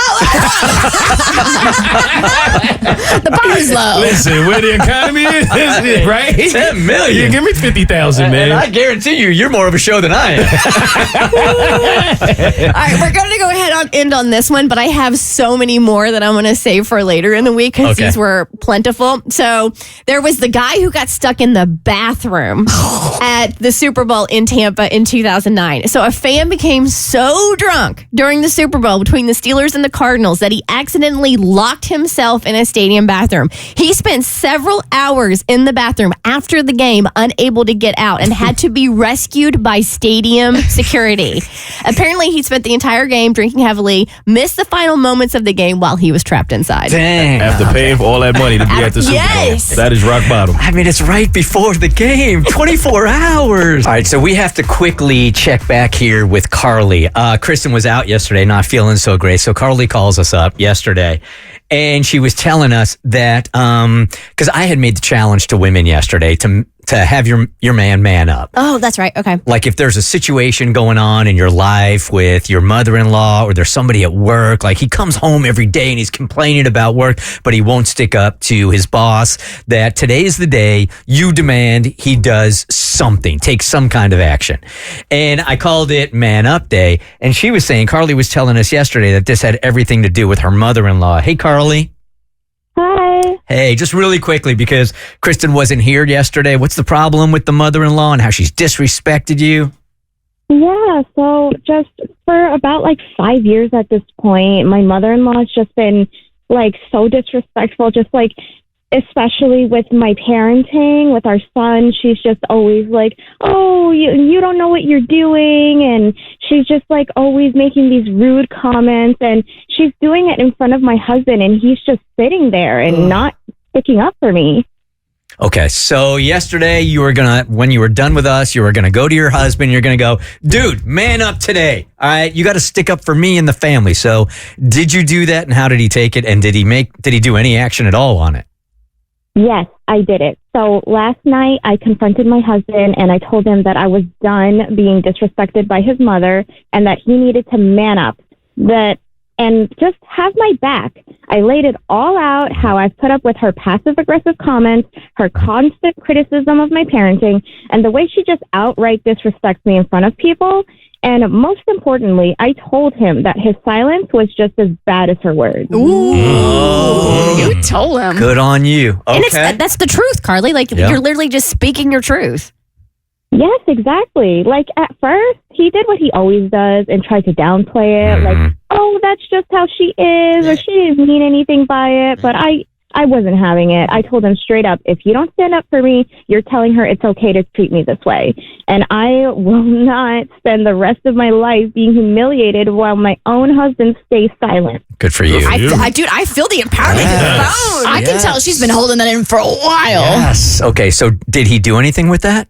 bar is low. Listen, where the economy is, right? 10 million? Yeah, give me 50,000, man. And I guarantee you're more of a show than I am. All right, we're going to go ahead and end on this one, but I have so many more that I'm going to save for later in the week because these were plentiful. So there was the guy who got stuck in the bathroom at the Super Bowl in Tampa in 2009. So a fan became so drunk during the Super Bowl between the Steelers and the Cardinals that he accidentally locked himself in a stadium bathroom. He spent several hours in the bathroom after the game, unable to get out, and had to be rescued by stadium security. Apparently, he spent the entire game drinking heavily, missed the final moments of the game while he was trapped inside. Dang. After paying for all that money to be at the Super Yes. Bowl. That is rock bottom. I mean, it's right before the game, 24 hours. All right, so we have to quickly check back here with Carly. Kristen was out yesterday, not feeling so great. So Carly calls us up yesterday, and she was telling us that, because I had made the challenge to women yesterday to have your man up. Oh, that's right. Okay. Like if there's a situation going on in your life with your mother-in-law or there's somebody at work, like he comes home every day and he's complaining about work, but he won't stick up to his boss, that today is the day you demand he does something, take some kind of action. And I called it Man Up Day. And she was saying, Carly was telling us yesterday that this had everything to do with her mother-in-law. Hey, Carly. Hi. Hey, just really quickly, because Kristen wasn't here yesterday. What's the problem with the mother-in-law and how she's disrespected you? Yeah, so just for about 5 years at this point, my mother-in-law has just been so disrespectful, just especially with my parenting, with our son. She's just always oh, you don't know what you're doing. And she's just always making these rude comments. And she's doing it in front of my husband. And he's just sitting there and not sticking up for me. Okay, so yesterday when you were done with us, you were going to go to your husband. You're going to go, dude, man up today. All right, you got to stick up for me and the family. So did you do that? And how did he take it? And did he do any action at all on it? Yes, I did it. So last night I confronted my husband and I told him that I was done being disrespected by his mother and that he needed to man up and just have my back. I laid it all out, how I've put up with her passive-aggressive comments, her constant criticism of my parenting, and the way she just outright disrespects me in front of people. And most importantly, I told him that his silence was just as bad as her words. Ooh. You told him. Good on you. Okay. And that's the truth, Carly. You're literally just speaking your truth. Yes, exactly. At first, he did what he always does and tried to downplay it. Oh, that's just how she is, or she didn't mean anything by it. But I wasn't having it. I told him straight up, if you don't stand up for me, you're telling her it's okay to treat me this way. And I will not spend the rest of my life being humiliated while my own husband stays silent. Good for you. Dude, I feel the empowerment in the phone. I can tell she's been holding that in for a while. Yes. Okay, so did he do anything with that?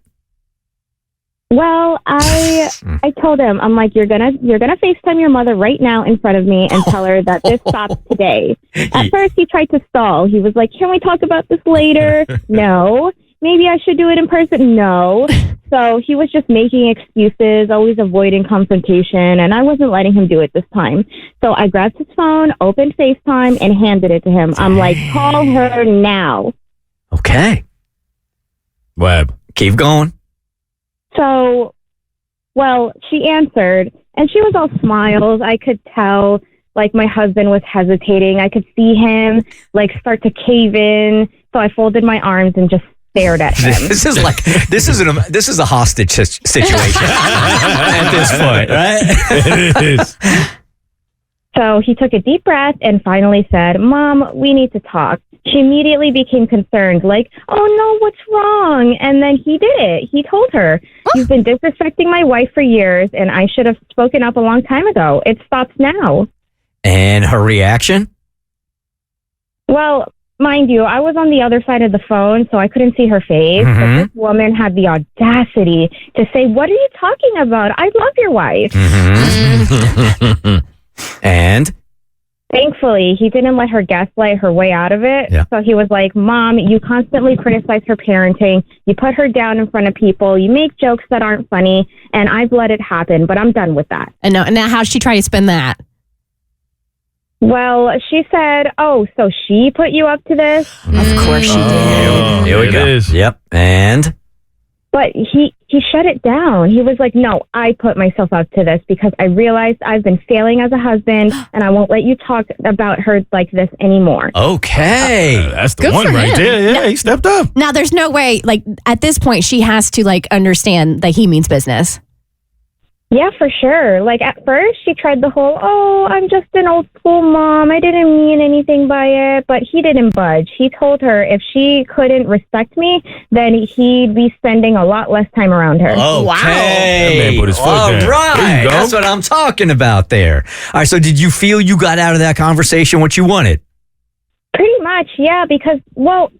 Well, I told him, I'm like, you're gonna FaceTime your mother right now in front of me and tell her that this stops today. At first, he tried to stall. He was like, can we talk about this later? No. Maybe I should do it in person? No. So he was just making excuses, always avoiding confrontation, and I wasn't letting him do it this time. So I grabbed his phone, opened FaceTime, and handed it to him. I'm like, call her now. Okay. Web. Keep going. So, well, she answered, and she was all smiles. I could tell, my husband was hesitating. I could see him, start to cave in. So I folded my arms and just stared at him. This is a hostage situation at this point, right? It is. So he took a deep breath and finally said, Mom, we need to talk. She immediately became concerned, oh no, what's wrong? And then he did it. He told her, you've been disrespecting my wife for years and I should have spoken up a long time ago. It stops now. And her reaction? Well, mind you, I was on the other side of the phone, so I couldn't see her face. Mm-hmm. But this woman had the audacity to say, what are you talking about? I love your wife. Mm-hmm. And? Thankfully, he didn't let her gaslight her way out of it. Yeah. So he was like, Mom, you constantly criticize her parenting. You put her down in front of people. You make jokes that aren't funny. And I've let it happen, but I'm done with that. And now how'd she try to spin that? Well, she said, oh, so she put you up to this? Of course she did. Here we go. Yep. And? But he shut it down. He was like, no, I put myself up to this because I realized I've been failing as a husband and I won't let you talk about her like this anymore. Okay. That's the Good one for right him. there. Yeah, he stepped up. Now, there's no way, at this point, she has to, understand that he means business. Yeah, for sure. Like at first she tried the whole, oh, I'm just an old school mom. I didn't mean anything by it. But he didn't budge. He told her if she couldn't respect me, then he'd be spending a lot less time around her. Okay. That man put his foot All down. right. There you go. That's what I'm talking about there. All right. So did you feel you got out of that conversation what you wanted? Pretty much, yeah, because, well,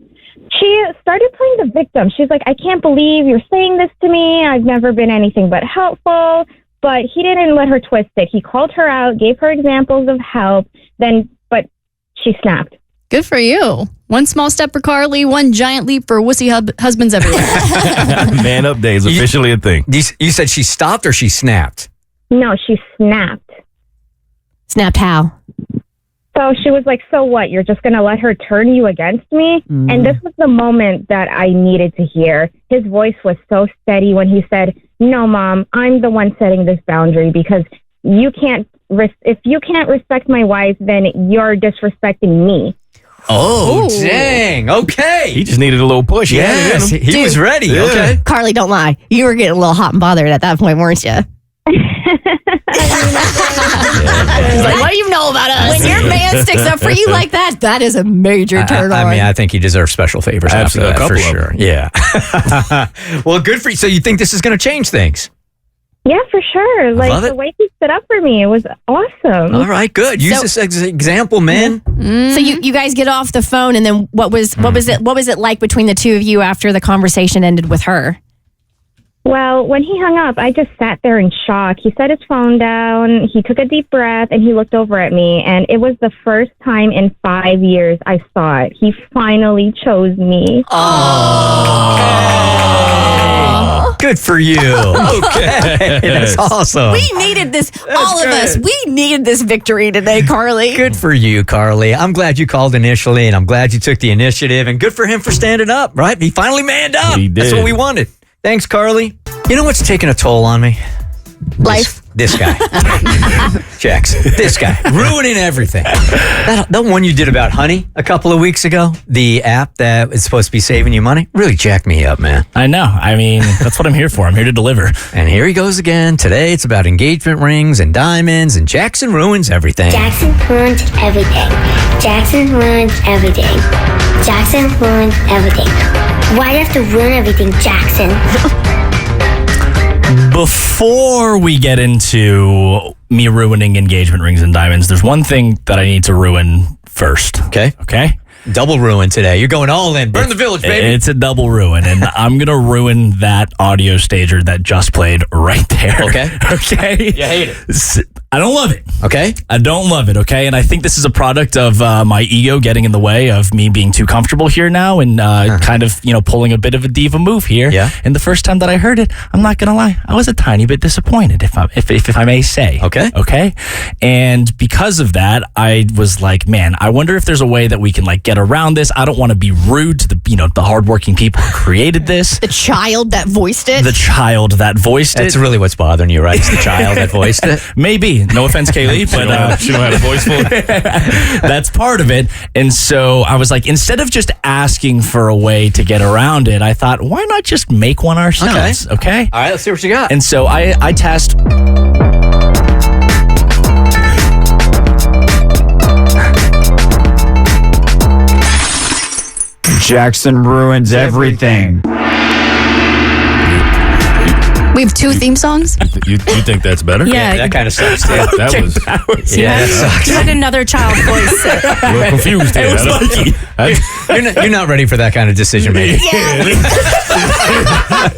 she started playing the victim. She's like, I can't believe you're saying this to me. I've never been anything but helpful. But he didn't let her twist it. He called her out, gave her examples of help, but she snapped. Good for you. One small step for Carly, one giant leap for wussy husbands everywhere. Man up day is officially a thing. You said she stopped or she snapped? No, she snapped. Snapped how? So she was like, so what? You're just going to let her turn you against me? And this was the moment that I needed to hear. His voice was so steady when he said, no, Mom, I'm the one setting this boundary because you can't. If you can't respect my wife, then you're disrespecting me. Oh, dang. Okay. He just needed a little push. Yes, he was ready. Yeah. Okay. Carly, don't lie. You were getting a little hot and bothered at that point, weren't you? Like, what do you know about us? When your man sticks up for you like that, that is a major turn on. I mean, I think you deserve special favors after Absolutely. that, A for couple sure. of Yeah. Well, good for you. So you think this is going to change things? Yeah, for sure. Like love it. the way he stood up for me, it was awesome. All right, good. Use this as an example, man. So you guys get off the phone, and then what was it like between the two of you after the conversation ended with her? Well, when he hung up, I just sat there in shock. He set his phone down, he took a deep breath, and he looked over at me. And it was the first time in 5 years I saw it. He finally chose me. Oh, good for you. Okay, that's awesome. We needed this, all of us. We needed this victory today, Carly. Good for you, Carly. I'm glad you called initially, and I'm glad you took the initiative. And good for him for standing up, right? He finally manned up. He did. That's what we wanted. Thanks, Carly. You know what's taking a toll on me? Life. This guy. Jackson. This guy. Ruining everything. That one you did about Honey a couple of weeks ago, the app that is supposed to be saving you money, really jacked me up, man. I know. I mean, that's what I'm here for. I'm here to deliver. And here he goes again. Today it's about engagement rings and diamonds, and Jackson ruins everything. Jackson ruins everything. Jackson ruins everything. Jackson ruins everything. Why do you have to ruin everything, Jackson? Before we get into me ruining engagement rings and diamonds, there's one thing that I need to ruin first. Okay. Okay? Double ruin today. You're going all in. Burn the village, baby. It's a double ruin, and I'm going to ruin that audio stager that just played right there. Okay. Okay? You hate it. I don't love it. Okay. I don't love it, okay? And I think this is a product of my ego getting in the way of me being too comfortable here now and kind of, pulling a bit of a diva move here. Yeah. And the first time that I heard it, I'm not going to lie, I was a tiny bit disappointed, if I may say. Okay. Okay? And because of that, I was like, man, I wonder if there's a way that we can, get around this. I don't want to be rude to the hardworking people who created this. The child that voiced it. The child that voiced it. That's really what's bothering you, right? It's the child that voiced it. Maybe. No offense, Kaylee, but she don't have a voice for it. that's part of it. And so I was like, instead of just asking for a way to get around it, I thought, why not just make one ourselves? Okay. All right, let's see what you got. And so I tasked. Jackson ruins everything. We have 2 theme songs. You think that's better? Yeah. That kind of sucks. Yeah, That was yeah, that sucks. You had another child voice. a little confused here. You're not ready for that kind of decision making.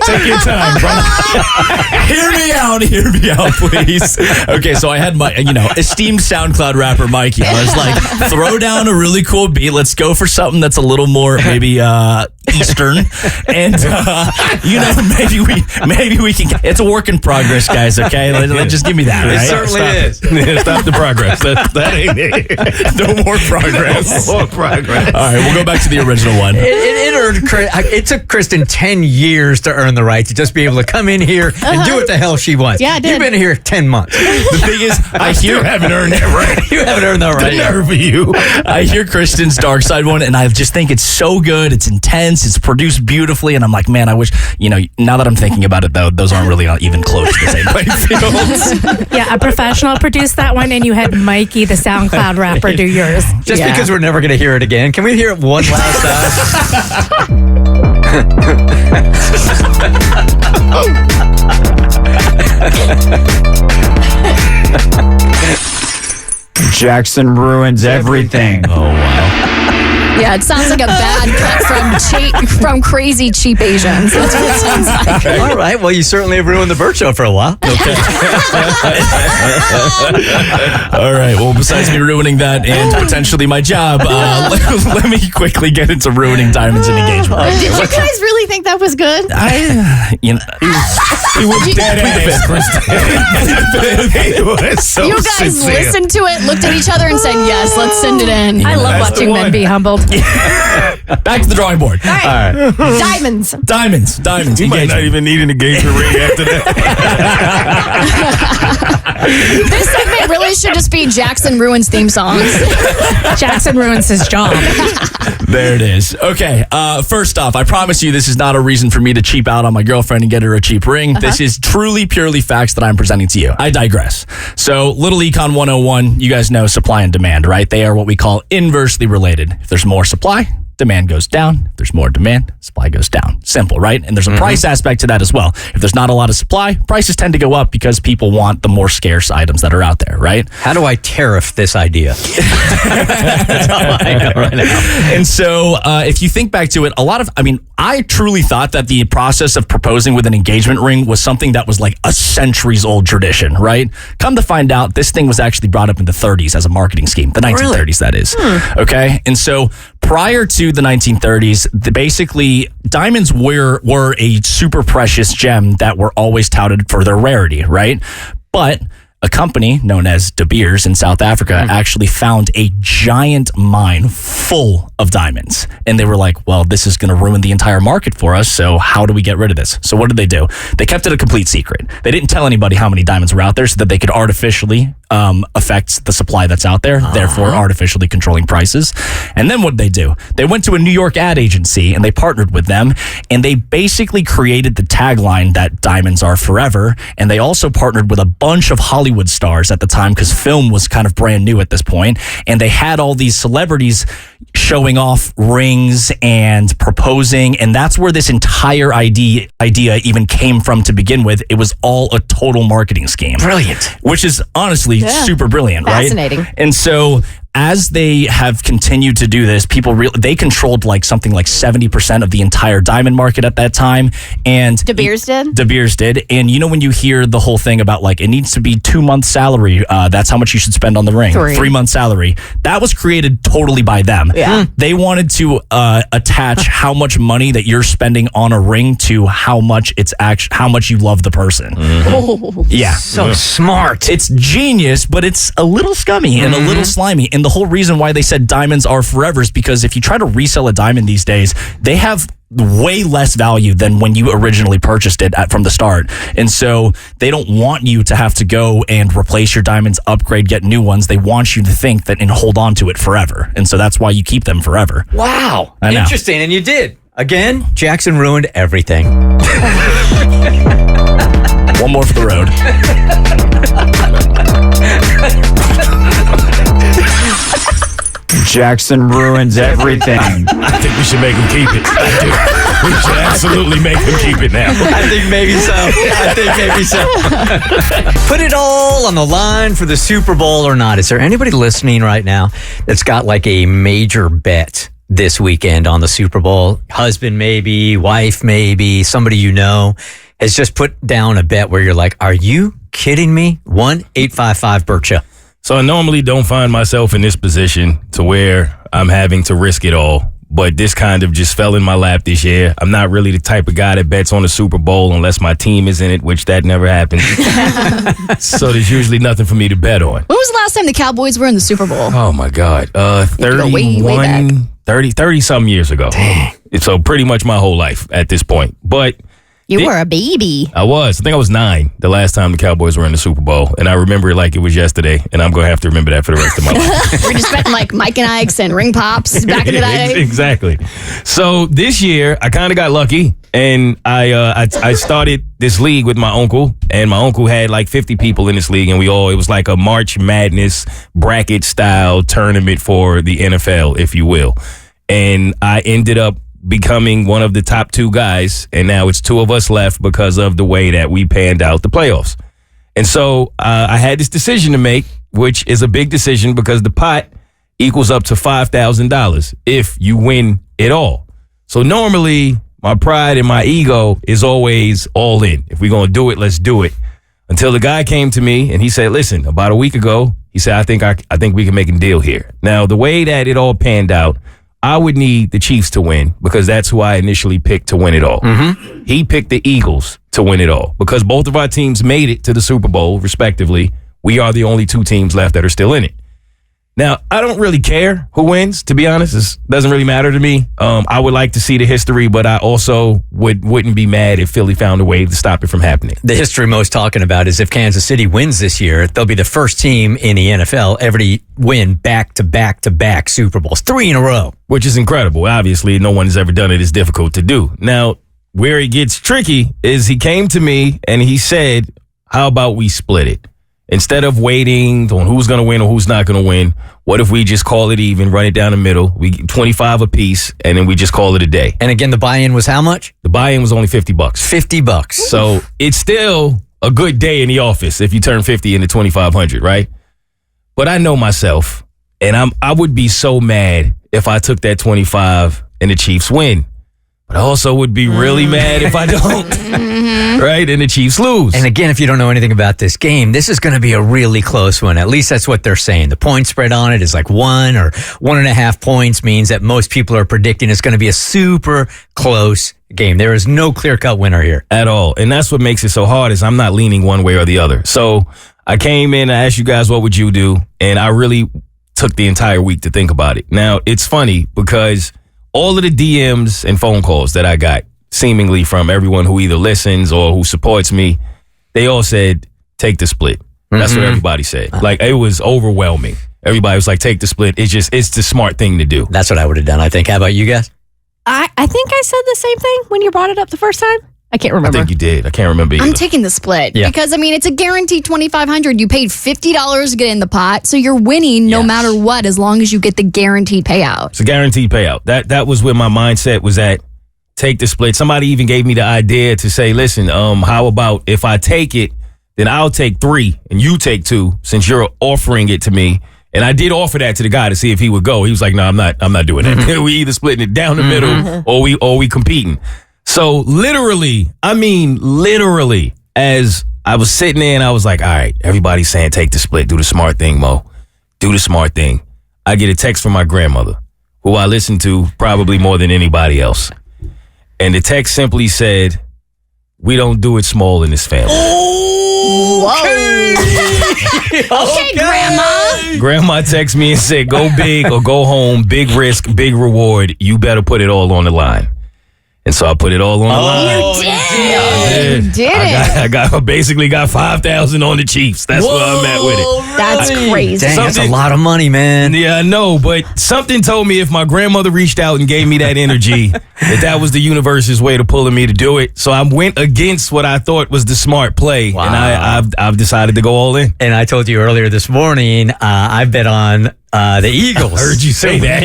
Take your time, bro. Hear me out, please. Okay, so I had my, esteemed SoundCloud rapper Mikey. I was like, throw down a really cool beat. Let's go for something that's a little more maybe Eastern, and maybe we can. It's a work in progress, guys. Okay, just give me that. It Right? certainly is. Stop the progress. That ain't it. No more progress. No more progress. All right, we'll go back back to the original one. It took Kristen 10 years to earn the right to just be able to come in here and do what the hell she wants. Yeah, I did. You've been here 10 months. The thing is, I hear haven't earned that right. You haven't earned that right. The nerve of you. I hear Kristen's Dark Side one, and I just think it's so good. It's intense. It's produced beautifully, and I'm like, man, I wish, now that I'm thinking about it, though, those aren't really even close to the same playing field. Yeah, a professional produced that one, and you had Mikey, the SoundCloud rapper, do yours. Just because we're never going to hear it again, can we hear it one last time? Jackson ruins everything. Oh, wow. Yeah, it sounds like a bad cut from Crazy Cheap Asians. That's what it sounds like. All right. Well, you certainly have ruined the Bert Show for a while. Okay. All right. Well, besides me ruining that and potentially my job, let me quickly get into ruining diamonds and engagement. Did you guys really think that was good? He was dead ass, Kristen. He was so You guys sincere. listened to it, looked at each other, and said, "Yes, let's send it in." I love That's the watching men one. be humbled. Back to the drawing board. All right. Diamonds. Diamonds. You might not engagement. even need an engagement ring after that. This segment really should just be Jackson Ruins theme songs. Jackson ruins his job. There it is. Okay. First off, I promise you this is not a reason for me to cheap out on my girlfriend and get her a cheap ring. This is truly, purely facts that I'm presenting to you. I digress. So, Little Econ 101, you guys know supply and demand, right? They are what we call inversely related. If there's more supply, demand goes down. If there's more demand, supply goes down. Simple, right? And there's a price aspect to that as well. If there's not a lot of supply, prices tend to go up because people want the more scarce items that are out there, right? How do I tariff this idea? That's all I know right now. And so if you think back to it, I truly thought that the process of proposing with an engagement ring was something that was like a centuries old tradition, right? Come to find out, this thing was actually brought up in the 30s as a marketing scheme, the 1930s, that is. Okay. And so prior to the 1930s, basically diamonds were a super precious gem that were always touted for their rarity, right? But a company known as De Beers in South Africa actually found a giant mine full of diamonds. And they were like, well, this is going to ruin the entire market for us. So how do we get rid of this? So what did they do? They kept it a complete secret. They didn't tell anybody how many diamonds were out there so that they could artificially affect the supply that's out there, therefore artificially controlling prices. And then what did they do? They went to a New York ad agency and they partnered with them. And they basically created the tagline that diamonds are forever. And they also partnered with a bunch of Hollywood stars at the time because film was kind of brand new at this point. And they had all these celebrities showing off rings and proposing. And that's where this entire idea even came from to begin with. It was all a total marketing scheme. Brilliant. Which is honestly super brilliant, Fascinating. right? And so as they have continued to do this, they controlled like something like 70% of the entire diamond market at that time. And De Beers did? De Beers did. And when you hear the whole thing about like, it needs to be 2 months salary, that's how much you should spend on the ring. 3 months salary. That was created totally by them. Yeah. They wanted to attach how much money that you're spending on a ring to how much you love the person. Yeah. So smart. It's genius, but it's a little scummy and a little slimy. And the whole reason why they said diamonds are forever is because if you try to resell a diamond these days, they have way less value than when you originally purchased it from the start. And so they don't want you to have to go and replace your diamonds, upgrade, get new ones. They want you to think that and hold on to it forever. And so that's why you keep them forever. Wow. I know. Interesting. And you did. Again, Jackson ruined everything. One more for the road. Jackson ruins everything. I think we should make him keep it. I do. We should absolutely make him keep it now. I think maybe so. Put it all on the line for the Super Bowl or not. Is there anybody listening right now that's got like a major bet this weekend on the Super Bowl? Husband maybe, wife maybe, somebody you know has just put down a bet where you're like, are you kidding me? 1-855-BERTCHA. So I normally don't find myself in this position to where I'm having to risk it all. but this kind of just fell in my lap this year. I'm not really the type of guy that bets on the Super Bowl unless my team is in it, which that never happens. So there's usually nothing for me to bet on. When was the last time the Cowboys were in the Super Bowl? Oh my God. 30 some years ago. Dang. So pretty much my whole life at this point. But You were a baby. I think I was 9 the last time the Cowboys were in the Super Bowl. And I remember it like it was yesterday. And I'm going to have to remember that for the rest of my life. We're just betting like Mike and Ike's and ring pops back in the day. Exactly. So this year, I kind of got lucky. And I started this league with my uncle. And my uncle had like 50 people in this league. And it was like a March Madness bracket style tournament for the NFL, if you will. And I ended up becoming one of the top 2 guys, and now it's 2 of us left because of the way that we panned out the playoffs. And so I had this decision to make, which is a big decision because the pot equals up to $5,000 if you win it all. So normally my pride and my ego is always all in. If we're going to do it, let's do it. Until the guy came to me and he said, listen, about a week ago, he said, I think we can make a deal here. Now, the way that it all panned out, I would need the Chiefs to win because that's who I initially picked to win it all. Mm-hmm. He picked the Eagles to win it all because both of our teams made it to the Super Bowl, respectively. We are the only 2 teams left that are still in it. Now, I don't really care who wins, to be honest. It doesn't really matter to me. I would like to see the history, but I also wouldn't be mad if Philly found a way to stop it from happening. The history most talking about is if Kansas City wins this year, they'll be the first team in the NFL ever to win back-to-back Super Bowls, 3 in a row. Which is incredible. Obviously, no one has ever done it. It's difficult to do. Now, where it gets tricky is he came to me and he said, how about we split it? Instead of waiting on who's going to win or who's not going to win, what if we just call it even, run it down the middle? We get 25 apiece, and then we just call it a day. And again, the buy-in was how much? The buy-in was only $50. $50. So it's still a good day in the office if you turn 50 into 2,500, right? But I know myself, and I would be so mad if I took that 25 and the Chiefs win. But I also would be really mad if I don't, right? And the Chiefs lose. And again, if you don't know anything about this game, this is going to be a really close one. At least that's what they're saying. The point spread on it is like 1 or 1.5 points means that most people are predicting it's going to be a super close game. There is no clear-cut winner here. At all. And that's what makes it so hard is I'm not leaning one way or the other. So I came in, I asked you guys, what would you do? And I really took the entire week to think about it. Now, it's funny because all of the DMs and phone calls that I got, seemingly from everyone who either listens or who supports me, they all said, take the split. That's what everybody said. Like, it was overwhelming. Everybody was like, take the split. It's the smart thing to do. That's what I would have done, I think. How about you guys? I think I said the same thing when you brought it up the first time. I can't remember. I think you did. I can't remember either. I'm taking the split because, I mean, it's a guaranteed $2,500. You paid $50 to get in the pot, so you're winning no matter what as long as you get the guaranteed payout. It's a guaranteed payout. That was where my mindset was at. Take the split. Somebody even gave me the idea to say, listen, how about if I take it, then I'll take 3 and you take 2 since you're offering it to me. And I did offer that to the guy to see if he would go. He was like, no, I'm not doing that. We either splitting it down the middle or we competing. So literally, as I was sitting there and I was like, all right, everybody's saying take the split, do the smart thing, Mo. Do the smart thing. I get a text from my grandmother, who I listen to probably more than anybody else. And the text simply said, we don't do it small in this family. Okay, Grandma. Grandma texted me and said, go big or go home, big risk, big reward. You better put it all on the line. And so I put it all on the line. You did. I basically got 5,000 on the Chiefs. That's where I'm at with it. That's crazy. Dang, that's a lot of money, man. Yeah, I know, but something told me if my grandmother reached out and gave me that energy, that was the universe's way to pulling me to do it. So I went against what I thought was the smart play, and I've decided to go all in. And I told you earlier this morning, I bet on the Eagles. I heard you say that.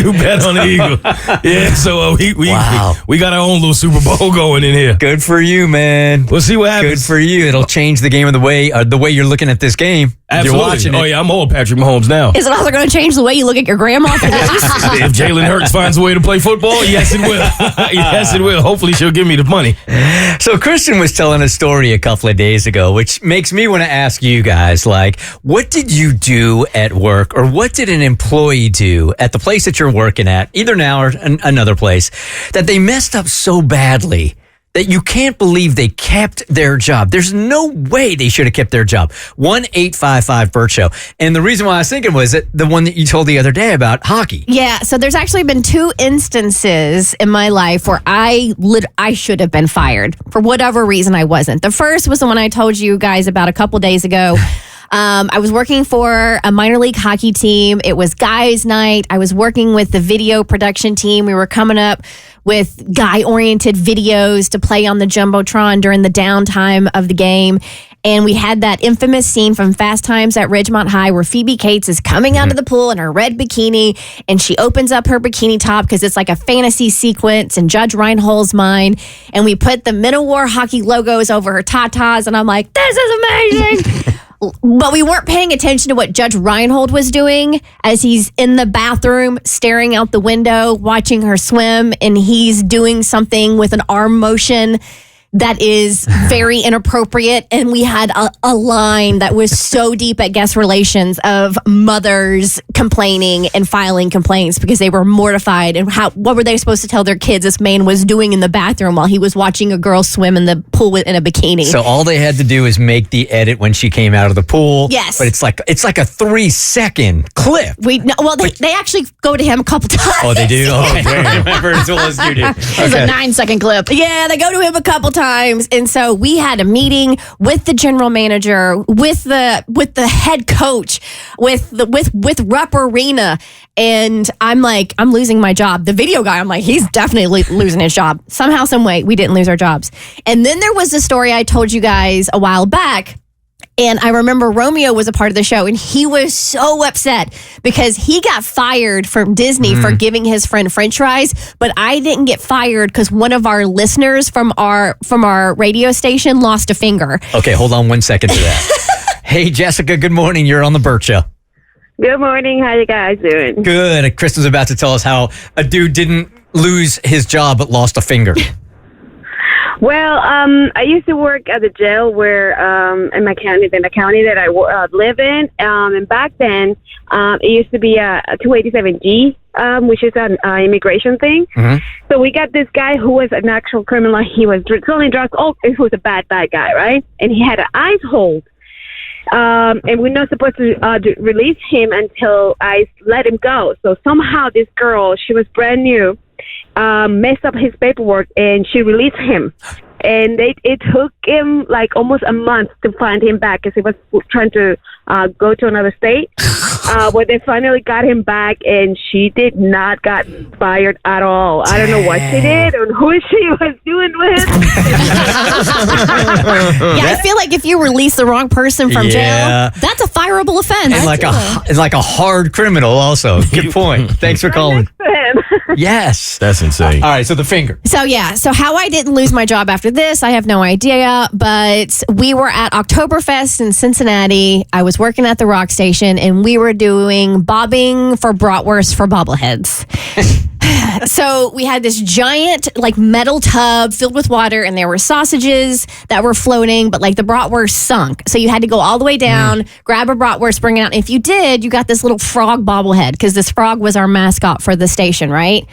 You bet on the Eagles. Yeah, so we got our own little Super Bowl going in here. Good for you, man. We'll see what happens. Good for you. It'll change the game of the way you're looking at this game. Absolutely. You're watching it. Oh, yeah, I'm old Patrick Mahomes now. Is it also going to change the way you look at your grandma for this? If Jalen Hurts finds a way to play football, yes, it will. Yes, it will. Hopefully, she'll give me the money. So Kristen was telling a story a couple of days ago, which makes me want to ask you guys, like, what did you do at work, or what did an employee do at the place that you're working at, either now or another place, that they messed up so badly that you can't believe they kept their job? There's no way they should have kept their job. 1-855-BERT show. And the reason why I was thinking was that the one that you told the other day about hockey. Yeah, so there's actually been 2 instances in my life where I should have been fired. For whatever reason, I wasn't. The first was the one I told you guys about a couple days ago. I was working for a minor league hockey team. It was guys' night. I was working with the video production team. We were coming up with guy-oriented videos to play on the Jumbotron during the downtime of the game. And we had that infamous scene from Fast Times at Ridgemont High where Phoebe Cates is coming out of the pool in her red bikini, and she opens up her bikini top because it's like a fantasy sequence in Judge Reinhold's mind. And we put the Middle War hockey logos over her tatas, and I'm like, this is amazing. But we weren't paying attention to what Judge Reinhold was doing as he's in the bathroom staring out the window, watching her swim, and he's doing something with an arm motion that is very inappropriate. And we had a line that was so deep at guest relations of mothers complaining and filing complaints because they were mortified. And what were they supposed to tell their kids this man was doing in the bathroom while he was watching a girl swim in the pool in a bikini? So all they had to do is make the edit when she came out of the pool. Yes. But it's like a 3-second clip. They actually go to him a couple times. Oh, they do? Okay. I remember as well as you do. It was a 9-second clip. Yeah, they go to him a couple times. And so we had a meeting with the general manager, with the head coach, with Rep Arena, and I'm like, I'm losing my job. The video guy, I'm like, he's definitely losing his job. Somehow, some way, we didn't lose our jobs. And then there was the story I told you guys a while back. And I remember Romeo was a part of the show, and he was so upset because he got fired from Disney for giving his friend French fries, but I didn't get fired because one of our listeners from our radio station lost a finger. Okay, hold on 1 second to that. Hey, Jessica, good morning. You're on the Bert Show. Good morning. How you guys doing? Good. Kristen's about to tell us how a dude didn't lose his job but lost a finger. Well, I used to work at the jail where in the county that I live in, and back then it used to be a 287G, which is an immigration thing. Mm-hmm. So we got this guy who was an actual criminal. He was selling drugs. Oh, he was a bad guy, right? And he had an ICE hold. And we're not supposed to release him until ICE let him go. So somehow this girl, she was brand new, messed up his paperwork, and she released him. And it took him like almost a month to find him back because he was trying to go to another state. Where they finally got him back, and she did not got fired at all. I don't know what she did or who she was doing with. Yeah, I feel like if you release the wrong person from jail, that's a fireable offense. And like a hard criminal also. Good point. Thanks for calling. Yes. That's insane. All right, so the finger. So how I didn't lose my job after this, I have no idea, but we were at Oktoberfest in Cincinnati. I was working at the rock station, and we were doing bobbing for bratwurst for bobbleheads. So we had this giant like metal tub filled with water, and there were sausages that were floating, but like the bratwurst sunk. So you had to go all the way down, grab a bratwurst, bring it out. And if you did, you got this little frog bobblehead because this frog was our mascot for the station, right?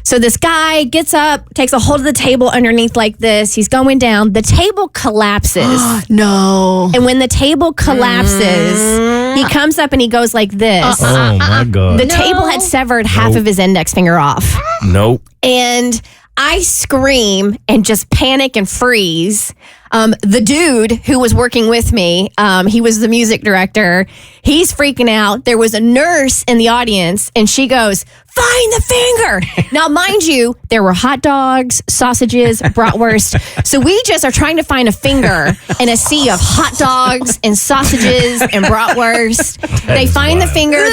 So this guy gets up, takes a hold of the table underneath like this. He's going down. The table collapses. No. And when the table collapses, he comes up and he goes like this. Oh, my God. The table had severed half of his index finger off. Nope. And I scream and just panic and freeze. The dude who was working with me, he was the music director. He's freaking out. There was a nurse in the audience, and she goes, "Find the finger." Now, mind you, there were hot dogs, sausages, bratwurst. So we just are trying to find a finger in a sea of hot dogs and sausages and bratwurst. They find the finger.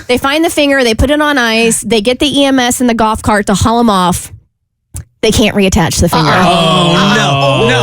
They find the finger. They put it on ice. They get the EMS in the golf cart to haul him off. They can't reattach the finger. Oh,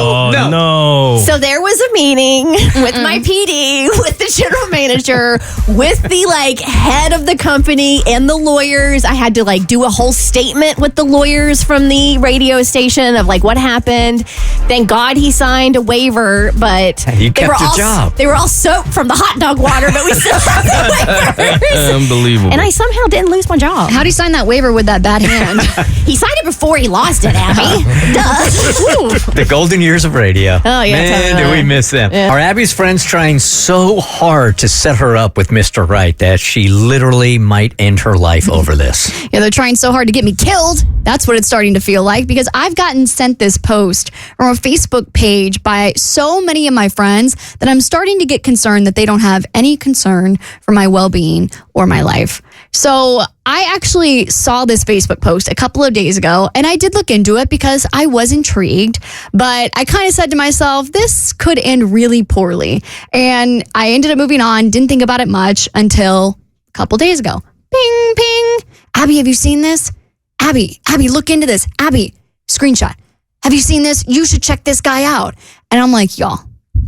no. So there was a meeting with my PD, with the general manager, with the head of the company and the lawyers. I had to do a whole statement with the lawyers from the radio station of what happened. Thank God he signed a waiver, but you kept your job. They were all soaked from the hot dog water, but we still had the waivers. Unbelievable. And I somehow didn't lose my job. How'd he sign that waiver with that bad hand? He signed it before he lost it, Abby. Duh. The golden years of radio. Oh, yeah, Man, totally. do we miss them. Yeah. Are Abby's friends trying so hard to set her up with Mr. Right that she literally might end her life over this? Yeah, they're trying so hard to get me killed. That's what it's starting to feel like, because I've gotten sent this post from a Facebook page by so many of my friends that I'm starting to get concerned that they don't have any concern for my well-being or my life. So I actually saw this Facebook post a couple of days ago, and I did look into it because I was intrigued, but I kind of said to myself, this could end really poorly. And I ended up moving on, didn't think about it much until a couple days ago. Ping, ping. Abby, have you seen this? Abby, look into this. Abby, screenshot. Have you seen this? You should check this guy out. And I'm like, y'all,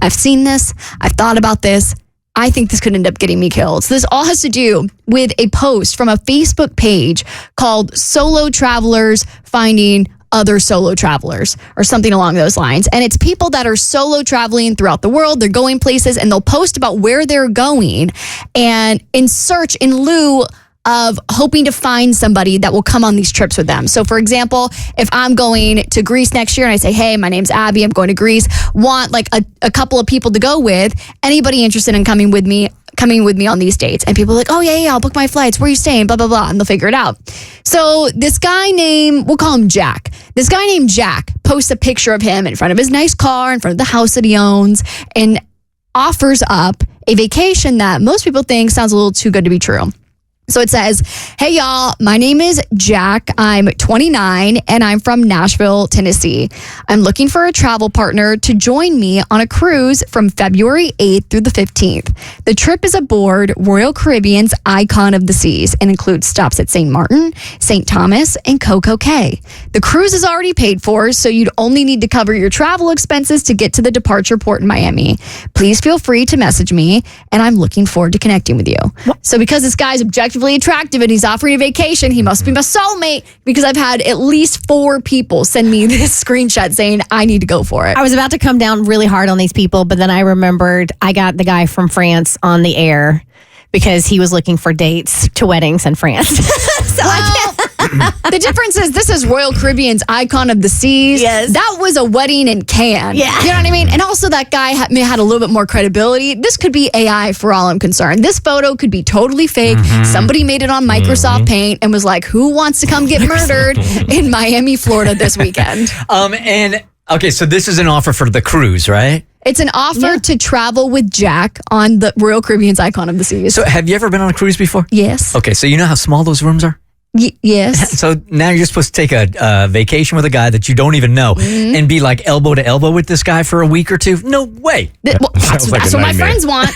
I've seen this. I've thought about this. I think this could end up getting me killed. So this all has to do with a post from a Facebook page called Solo Travelers Finding Other Solo Travelers, or something along those lines. And it's people that are solo traveling throughout the world. They're going places and they'll post about where they're going and in lieu of hoping to find somebody that will come on these trips with them. So for example, if I'm going to Greece next year and I say, hey, my name's Abby, I'm going to Greece, want a couple of people to go with, anybody interested in coming with me on these dates? And people are like, oh yeah, I'll book my flights. Where are you staying? Blah, blah, blah. And they'll figure it out. So this guy we'll call him Jack. This guy named Jack posts a picture of him in front of his nice car, in front of the house that he owns, and offers up a vacation that most people think sounds a little too good to be true. So it says, hey y'all, my name is Jack. I'm 29 and I'm from Nashville, Tennessee. I'm looking for a travel partner to join me on a cruise from February 8th through the 15th. The trip is aboard Royal Caribbean's Icon of the Seas and includes stops at St. Martin, St. Thomas, and Coco Cay. The cruise is already paid for, so you'd only need to cover your travel expenses to get to the departure port in Miami. Please feel free to message me, and I'm looking forward to connecting with you. So because this guy's objectively attractive and he's offering a vacation, he must be my soulmate, because I've had at least 4 people send me this screenshot saying I need to go for it. I was about to come down really hard on these people, but then I remembered I got the guy from France on the air because he was looking for dates to weddings in France. So the difference is this is Royal Caribbean's Icon of the Seas. Yes. That was a wedding in Cannes. Yeah. You know what I mean? And also that guy had a little bit more credibility. This could be AI for all I'm concerned. This photo could be totally fake. Somebody made it on Microsoft Paint and was like, who wants to come get murdered in Miami, Florida this weekend? Okay, so this is an offer for the cruise, right? It's an offer to travel with Jack on the Royal Caribbean's Icon of the Seas. So have you ever been on a cruise before? Yes. Okay, so you know how small those rooms are? Yes. So now you're supposed to take a vacation with a guy that you don't even know and be like elbow to elbow with this guy for a week or two? No way. That's what my friends want.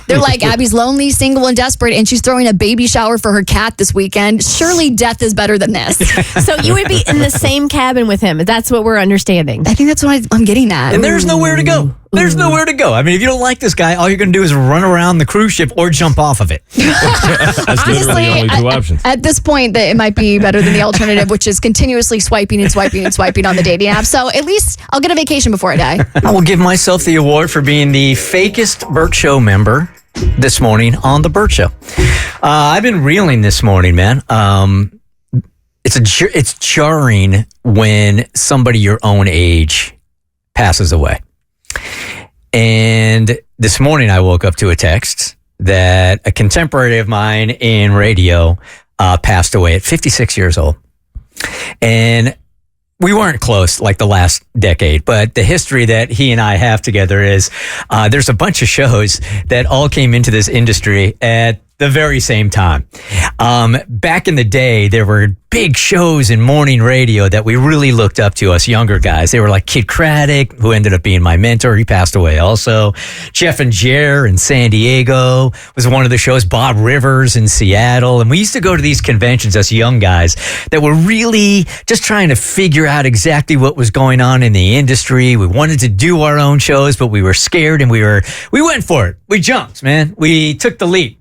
They're like, Abby's lonely, single, and desperate, and she's throwing a baby shower for her cat this weekend. Surely death is better than this. So you would be in the same cabin with him. That's what we're understanding. I think that's what I'm getting at. And there's nowhere to go. There's nowhere to go. I mean, if you don't like this guy, all you're going to do is run around the cruise ship or jump off of it. That's literally the only 2 options. At this point, it might be better than the alternative, which is continuously swiping and swiping and swiping on the dating app. So at least I'll get a vacation before I die. I will give myself the award for being the fakest Bert Show member this morning on the Bert Show. I've been reeling this morning, man. It's jarring when somebody your own age passes away. And this morning I woke up to a text that a contemporary of mine in radio passed away at 56 years old. And we weren't close like the last decade, but the history that he and I have together is there's a bunch of shows that all came into this industry at the very same time. Back in the day, there were big shows in morning radio that we really looked up to, us younger guys. They were like Kid Craddock, who ended up being my mentor. He passed away also. Jeff and Jer in San Diego was one of the shows. Bob Rivers in Seattle. And we used to go to these conventions, us young guys, that were really just trying to figure out exactly what was going on in the industry. We wanted to do our own shows, but we were scared and we went for it. We jumped, man. We took the leap.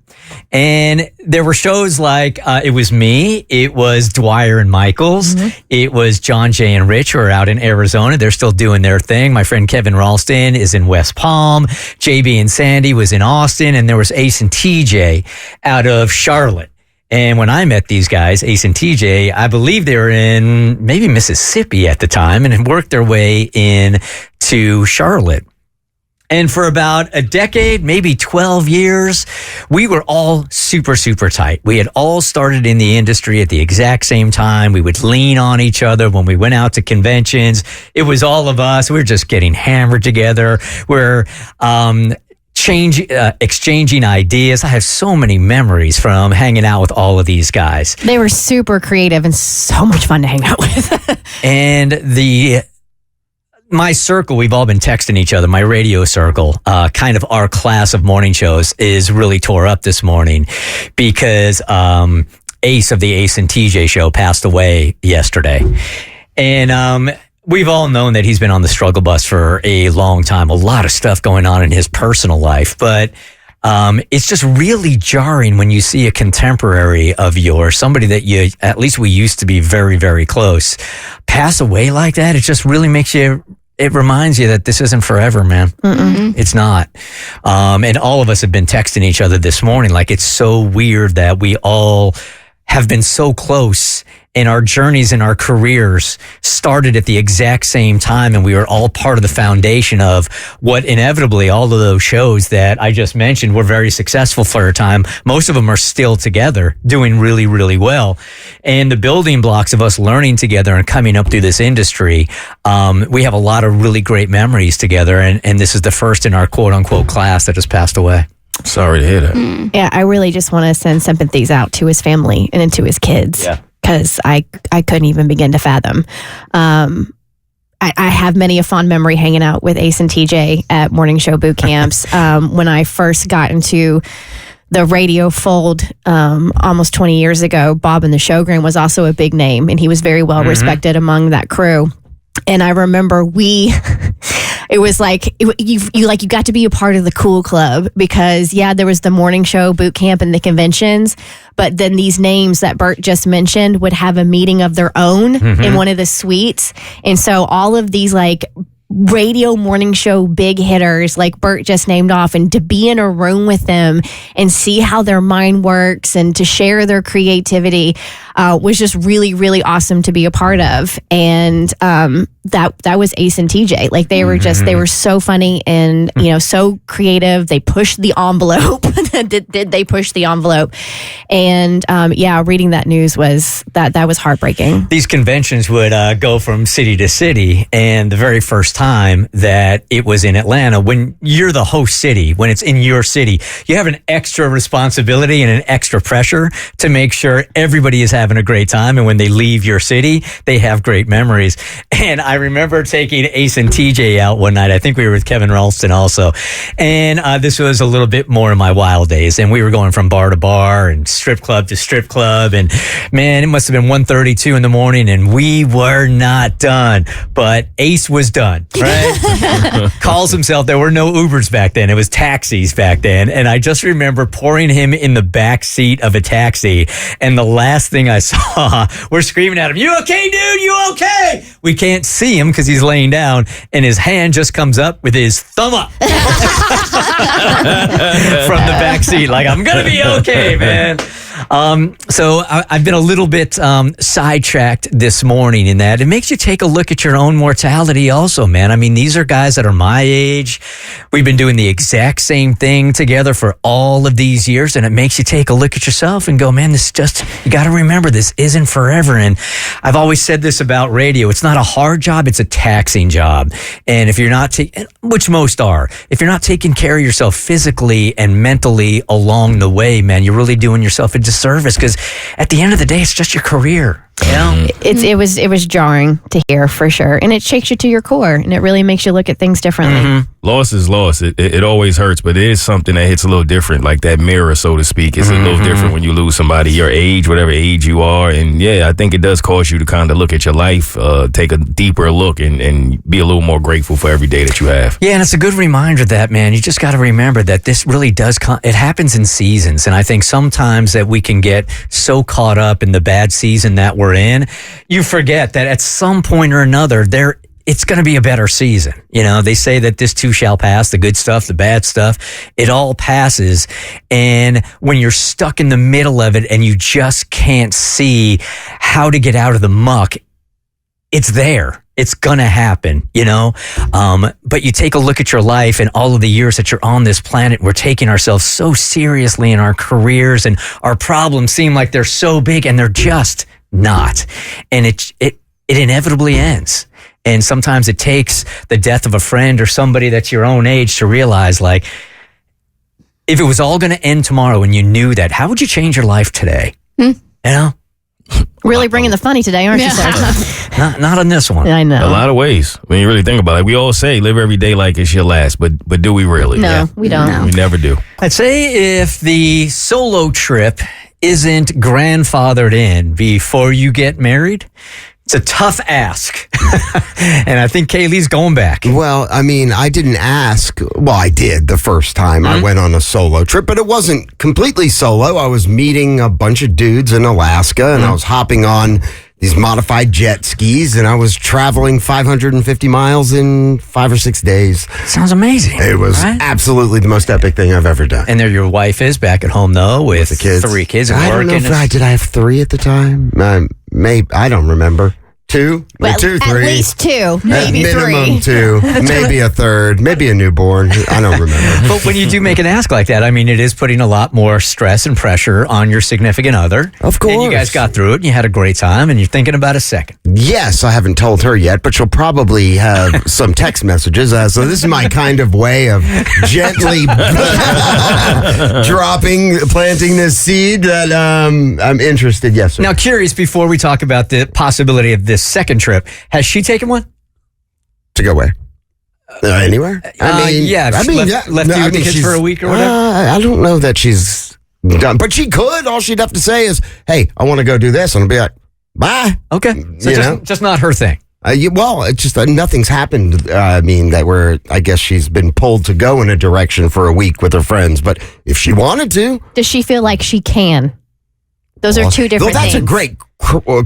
And there were shows like, it was me, it was Dwyer and Michaels, it was John, Jay, and Rich, who are out in Arizona. They're still doing their thing. My friend Kevin Ralston is in West Palm. JB and Sandy was in Austin. And there was Ace and TJ out of Charlotte. And when I met these guys, Ace and TJ, I believe they were in maybe Mississippi at the time and had worked their way in to Charlotte. And for about a decade, maybe 12 years, we were all super, super tight. We had all started in the industry at the exact same time. We would lean on each other when we went out to conventions. It was all of us. We were just getting hammered together. We're exchanging ideas. I have so many memories from hanging out with all of these guys. They were super creative and so much fun to hang out with. And my circle, we've all been texting each other. My radio circle, kind of our class of morning shows, is really tore up this morning because Ace of the Ace and TJ show passed away yesterday. And we've all known that he's been on the struggle bus for a long time. A lot of stuff going on in his personal life. But it's just really jarring when you see a contemporary of yours, somebody that at least we used to be very, very close, pass away like that. It just really makes you... It reminds you that this isn't forever, man. Mm-mm. It's not. And all of us have been texting each other this morning. Like, it's so weird that we all have been so close and our journeys and our careers started at the exact same time. And we were all part of the foundation of what inevitably all of those shows that I just mentioned were very successful for a time. Most of them are still together, doing really, really well. And the building blocks of us learning together and coming up through this industry, we have a lot of really great memories together. And this is the first in our quote unquote class that has passed away. Sorry to hear that. Yeah, I really just want to send sympathies out to his family and to his kids. Yeah. Because I couldn't even begin to fathom. I have many a fond memory hanging out with Ace and TJ at morning show boot camps. When I first got into the radio fold almost 20 years ago, Bob and the Showgram was also a big name, and he was very well respected among that crew. And I remember it was like you got to be a part of the cool club because there was the morning show boot camp and the conventions, but then these names that Bert just mentioned would have a meeting of their own in one of the suites. And so all of these like radio morning show big hitters like Bert just named off, and to be in a room with them and see how their mind works and to share their creativity was just really, really awesome to be a part of. And that was Ace and TJ. Like they were they were so funny and so creative. They pushed the envelope. did they push the envelope? And reading that news was that was heartbreaking. These conventions would go from city to city, and the very first time that it was in Atlanta, when you're the host city, when it's in your city, you have an extra responsibility and an extra pressure to make sure everybody is having a great time, and when they leave your city, they have great memories. And I remember taking Ace and TJ out one night. I think we were with Kevin Ralston also, and this was a little bit more in my wild days, and we were going from bar to bar and strip club to strip club, and man, it must have been 1:32 in the morning, and we were not done, but Ace was done. Right? Calls himself. There were no Ubers back then. It was taxis back then. And I just remember pouring him in the back seat of a taxi. And the last thing I saw, we're screaming at him, "You okay, dude? You okay?" We can't see him because he's laying down. And his hand just comes up with his thumb up from the back seat. Like, I'm going to be okay, man. So I've been a little bit sidetracked this morning in that it makes you take a look at your own mortality also, man. I mean, these are guys that are my age. We've been doing the exact same thing together for all of these years, and it makes you take a look at yourself and go, man, you got to remember this isn't forever. And I've always said this about radio. It's not a hard job. It's a taxing job. And if you're not, which most are, if you're not taking care of yourself physically and mentally along the way, man, you're really doing yourself a disservice, because at the end of the day, it's just your career. You know? It was jarring to hear, for sure, and it shakes you to your core, and it really makes you look at things differently. Mm-hmm. Loss is loss. It always hurts, but it is something that hits a little different, like that mirror, so to speak. It's a little different when you lose somebody your age, whatever age you are, and yeah, I think it does cause you to kind of look at your life, take a deeper look, and be a little more grateful for every day that you have. Yeah, and it's a good reminder that, man, you just got to remember that this really does it happens in seasons, and I think sometimes that we can get so caught up in the bad season that we're in, you forget that at some point or another it's going to be a better season. You know, they say that this too shall pass, the good stuff, the bad stuff, it all passes. And when you're stuck in the middle of it and you just can't see how to get out of the muck, it's there. It's going to happen, you know? But you take a look at your life and all of the years that you're on this planet, we're taking ourselves so seriously in our careers, and our problems seem like they're so big, and they're just not. And it inevitably ends. And sometimes it takes the death of a friend or somebody that's your own age to realize, like, if it was all going to end tomorrow and you knew that, how would you change your life today? You know? Really bringing the funny today, aren't you, sir? Not on this one. I know. A lot of ways. When you really think about it, we all say live every day like it's your last, but do we really? No, we don't. No. We never do. I'd say if the solo trip isn't grandfathered in before you get married, it's a tough ask. And I think Kaylee's going back. Well, I mean, I didn't ask. Well, I did the first time I went on a solo trip, but it wasn't completely solo. I was meeting a bunch of dudes in Alaska, and I was hopping on these modified jet skis, and I was traveling 550 miles in 5 or 6 days. Sounds amazing. It was absolutely the most epic thing I've ever done. And there your wife is back at home, though, with the kids. 3 kids and I working. don't know if did I have 3 at the time? Maybe, I don't remember. 2? Well, 2, 3. At least 2, maybe at 3. minimum 2, maybe a third, maybe a newborn. I don't remember. But when you do make an ask like that, I mean, it is putting a lot more stress and pressure on your significant other. Of course. And you guys got through it, and you had a great time, and you're thinking about a second. Yes, I haven't told her yet, but she'll probably have some text messages. So this is my kind of way of gently planting this seed that I'm interested. Yes, sir. Now, curious, before we talk about the possibility of this second trip, has she taken one? To go where? Anywhere? Left you with the kids for a week or whatever? I don't know that she's done, but she could. All she'd have to say is, hey, I want to go do this. And I'll be like, bye. Okay. So just not her thing. Well, it's just nothing's happened. I guess she's been pulled to go in a direction for a week with her friends. But if she wanted to. Does she feel like she can? Those are 2 different things. That's a great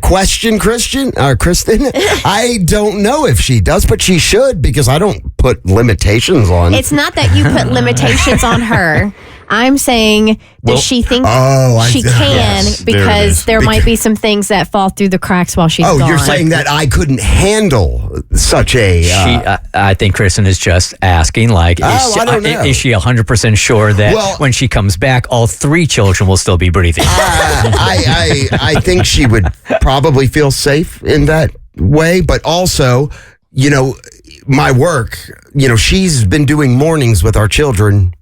question, Kristen. I don't know if she does, but she should, because I don't put limitations on. It's not that you put limitations on her. I'm saying, does she think she can? Yes, because there might be some things that fall through the cracks while she's gone. You're saying that I couldn't handle such a... I think Kristen is just asking, like, I don't know. Is she 100% sure that when she comes back, all 3 children will still be breathing? I think she would probably feel safe in that way, but also, my work, she's been doing mornings with our children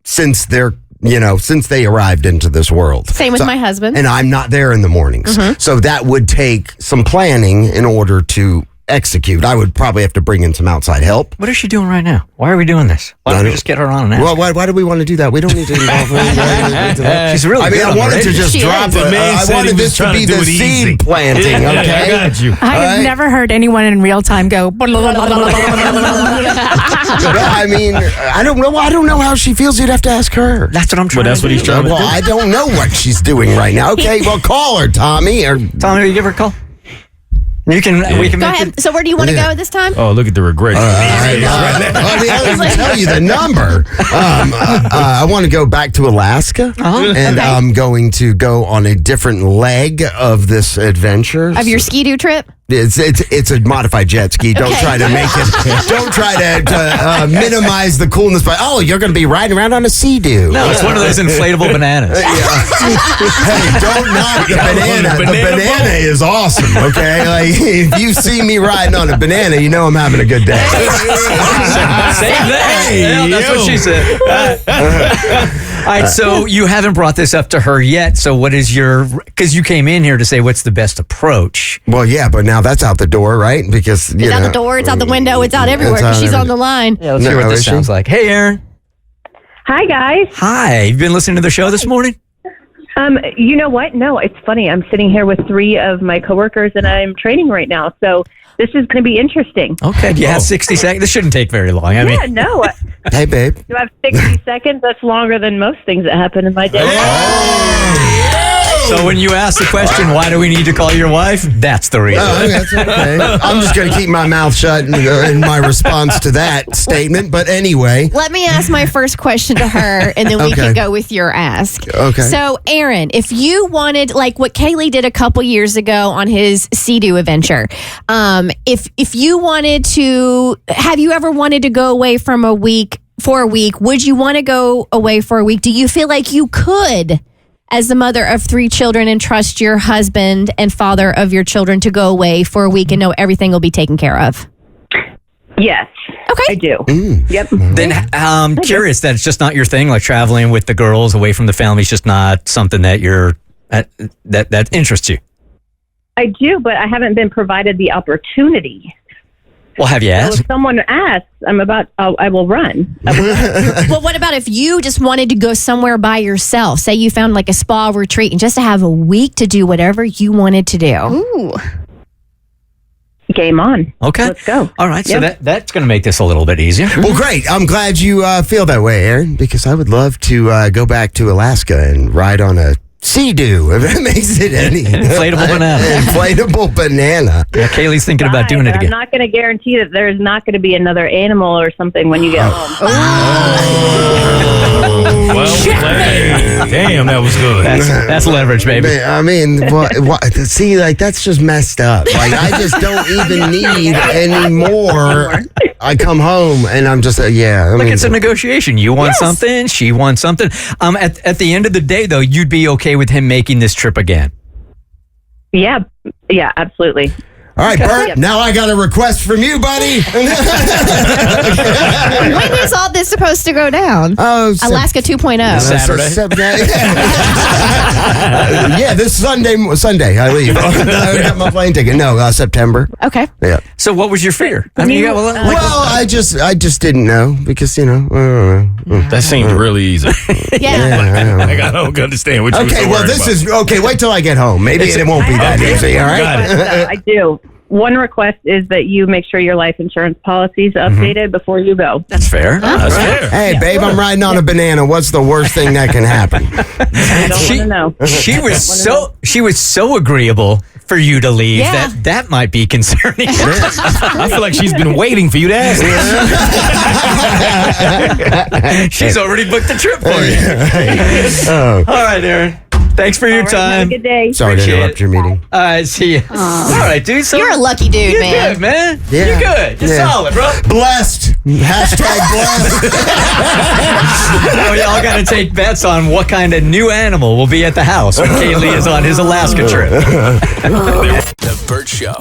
since they arrived into this world. Same with my husband. And I'm not there in the mornings. Mm-hmm. So that would take some planning in order to execute. I would probably have to bring in some outside help. What is she doing right now? Why are we doing this? Why don't we just get her on an Well, why do we want to do that? We don't need to involve her. She's really good. I wanted to just drop it. I wanted this to be the seed planting, okay? I got you. I have never heard anyone in real time go. I don't know. I don't know how she feels. You'd have to ask her. That's what I'm trying to do. That's what he's trying to do. Well, I don't know what she's doing right now. Okay, well, call her, Tommy. Tommy, will you give her a call? We can Go make ahead. So where do you want to go this time? Oh, look at the regret. I can tell you the number. I want to go back to Alaska, and I'm going to go on a different leg of this adventure. Of your ski-doo trip? It's a modified jet ski. Don't try to make it. Don't try to minimize the coolness by. Oh, you're going to be riding around on a sea-doo. No, it's one of those inflatable bananas. Hey, don't knock the banana. The banana is awesome. Okay, like if you see me riding on a banana, you know I'm having a good day. Save that. Yeah, that's what she said. All right, so you haven't brought this up to her yet. So what is because you came in here to say what's the best approach? Well, yeah, but now that's out the door, right? Because It's out the door, it's out the window, it's out everywhere because she's on the line. Yeah, let's hear what this sounds like. Hey, Aaron. Hi, guys. Hi. You've been listening to the show this morning? You know what? No, it's funny. I'm sitting here with 3 of my coworkers, and I'm training right now. So this is going to be interesting. Okay. Do you have 60 seconds? This shouldn't take very long. I mean, no. Hey, babe. Do I have 60 seconds? That's longer than most things that happen in my day. So when you ask the question, why do we need to call your wife? That's the reason. Oh, that's okay. I'm just going to keep my mouth shut in my response to that statement. But anyway. Let me ask my first question to her, and then we can go with your ask. Okay. So, Aaron, if you wanted, like what Kaylee did a couple years ago on his Sea-Doo adventure, if you wanted to, have you ever wanted to go away for a week? Would you want to go away for a week? Do you feel like you could, as the mother of 3 children, and trust your husband and father of your children to go away for a week and know everything will be taken care of? Yes. Okay. I do. Yep. Then I'm curious that it's just not your thing, like traveling with the girls away from the family is just not something that that interests you. I do, but I haven't been provided the opportunity. Well, have you So asked? if someone asks, I will run. Well, what about if you just wanted to go somewhere by yourself? Say you found like a spa retreat and just to have a week to do whatever you wanted to do. Ooh. Game on. Okay. Let's go. All right. So Yep. that's going to make this a little bit easier. Well, great. I'm glad you feel that way, Aaron, because I would love to go back to Alaska and ride on a Sea-Doo, if it makes it any. Inflatable banana. Inflatable banana. Yeah, Kaylee's thinking about doing it I'm again. not going to guarantee that there's not going to be another animal or something when you get home. Well played. Damn, that was good. That's leverage, baby. I mean, see, like, that's just messed up. Like, I just don't even need any more. I come home and I'm just, Look, it's a negotiation. You want something, she wants something. At the end of the day, though, you'd be okay with him making this trip again. Yeah, absolutely. All right, Bert, now I got a request from you, buddy. When is all this supposed to go down? Oh, Alaska 2.0. Saturday. Yeah, this Sunday I leave. I got my plane ticket. No, September. Okay. Yeah. So what was your fear? I mean, Well, I just didn't know because, I don't know. That seemed really easy. Yeah. Like, I don't understand what you were Okay, so well, worried this about. is okay. Wait till I get home. Maybe it won't be that easy. All right. Got it. I do. One request is that you make sure your life insurance policy is updated before you go. That's fair. That's fair. Hey, babe, I'm riding on a banana. What's the worst thing that can happen? I don't want to know. She was so agreeable for you to leave Yeah. that might be concerning. I feel like she's been waiting for you to ask this. She's already booked the trip for you. Oh, All right, Aaron. Thanks for your All right, have a time. good day. sorry to Appreciate interrupt it. your meeting. All right, see you. All right, dude. So You're a lucky dude, you're man. good, man. Yeah. You're good. You're Yeah. solid, bro. Blessed. Hashtag blessed. Now we all got to take bets on what kind of new animal will be at the house when Kaylee is on his Alaska trip. The Bert Show.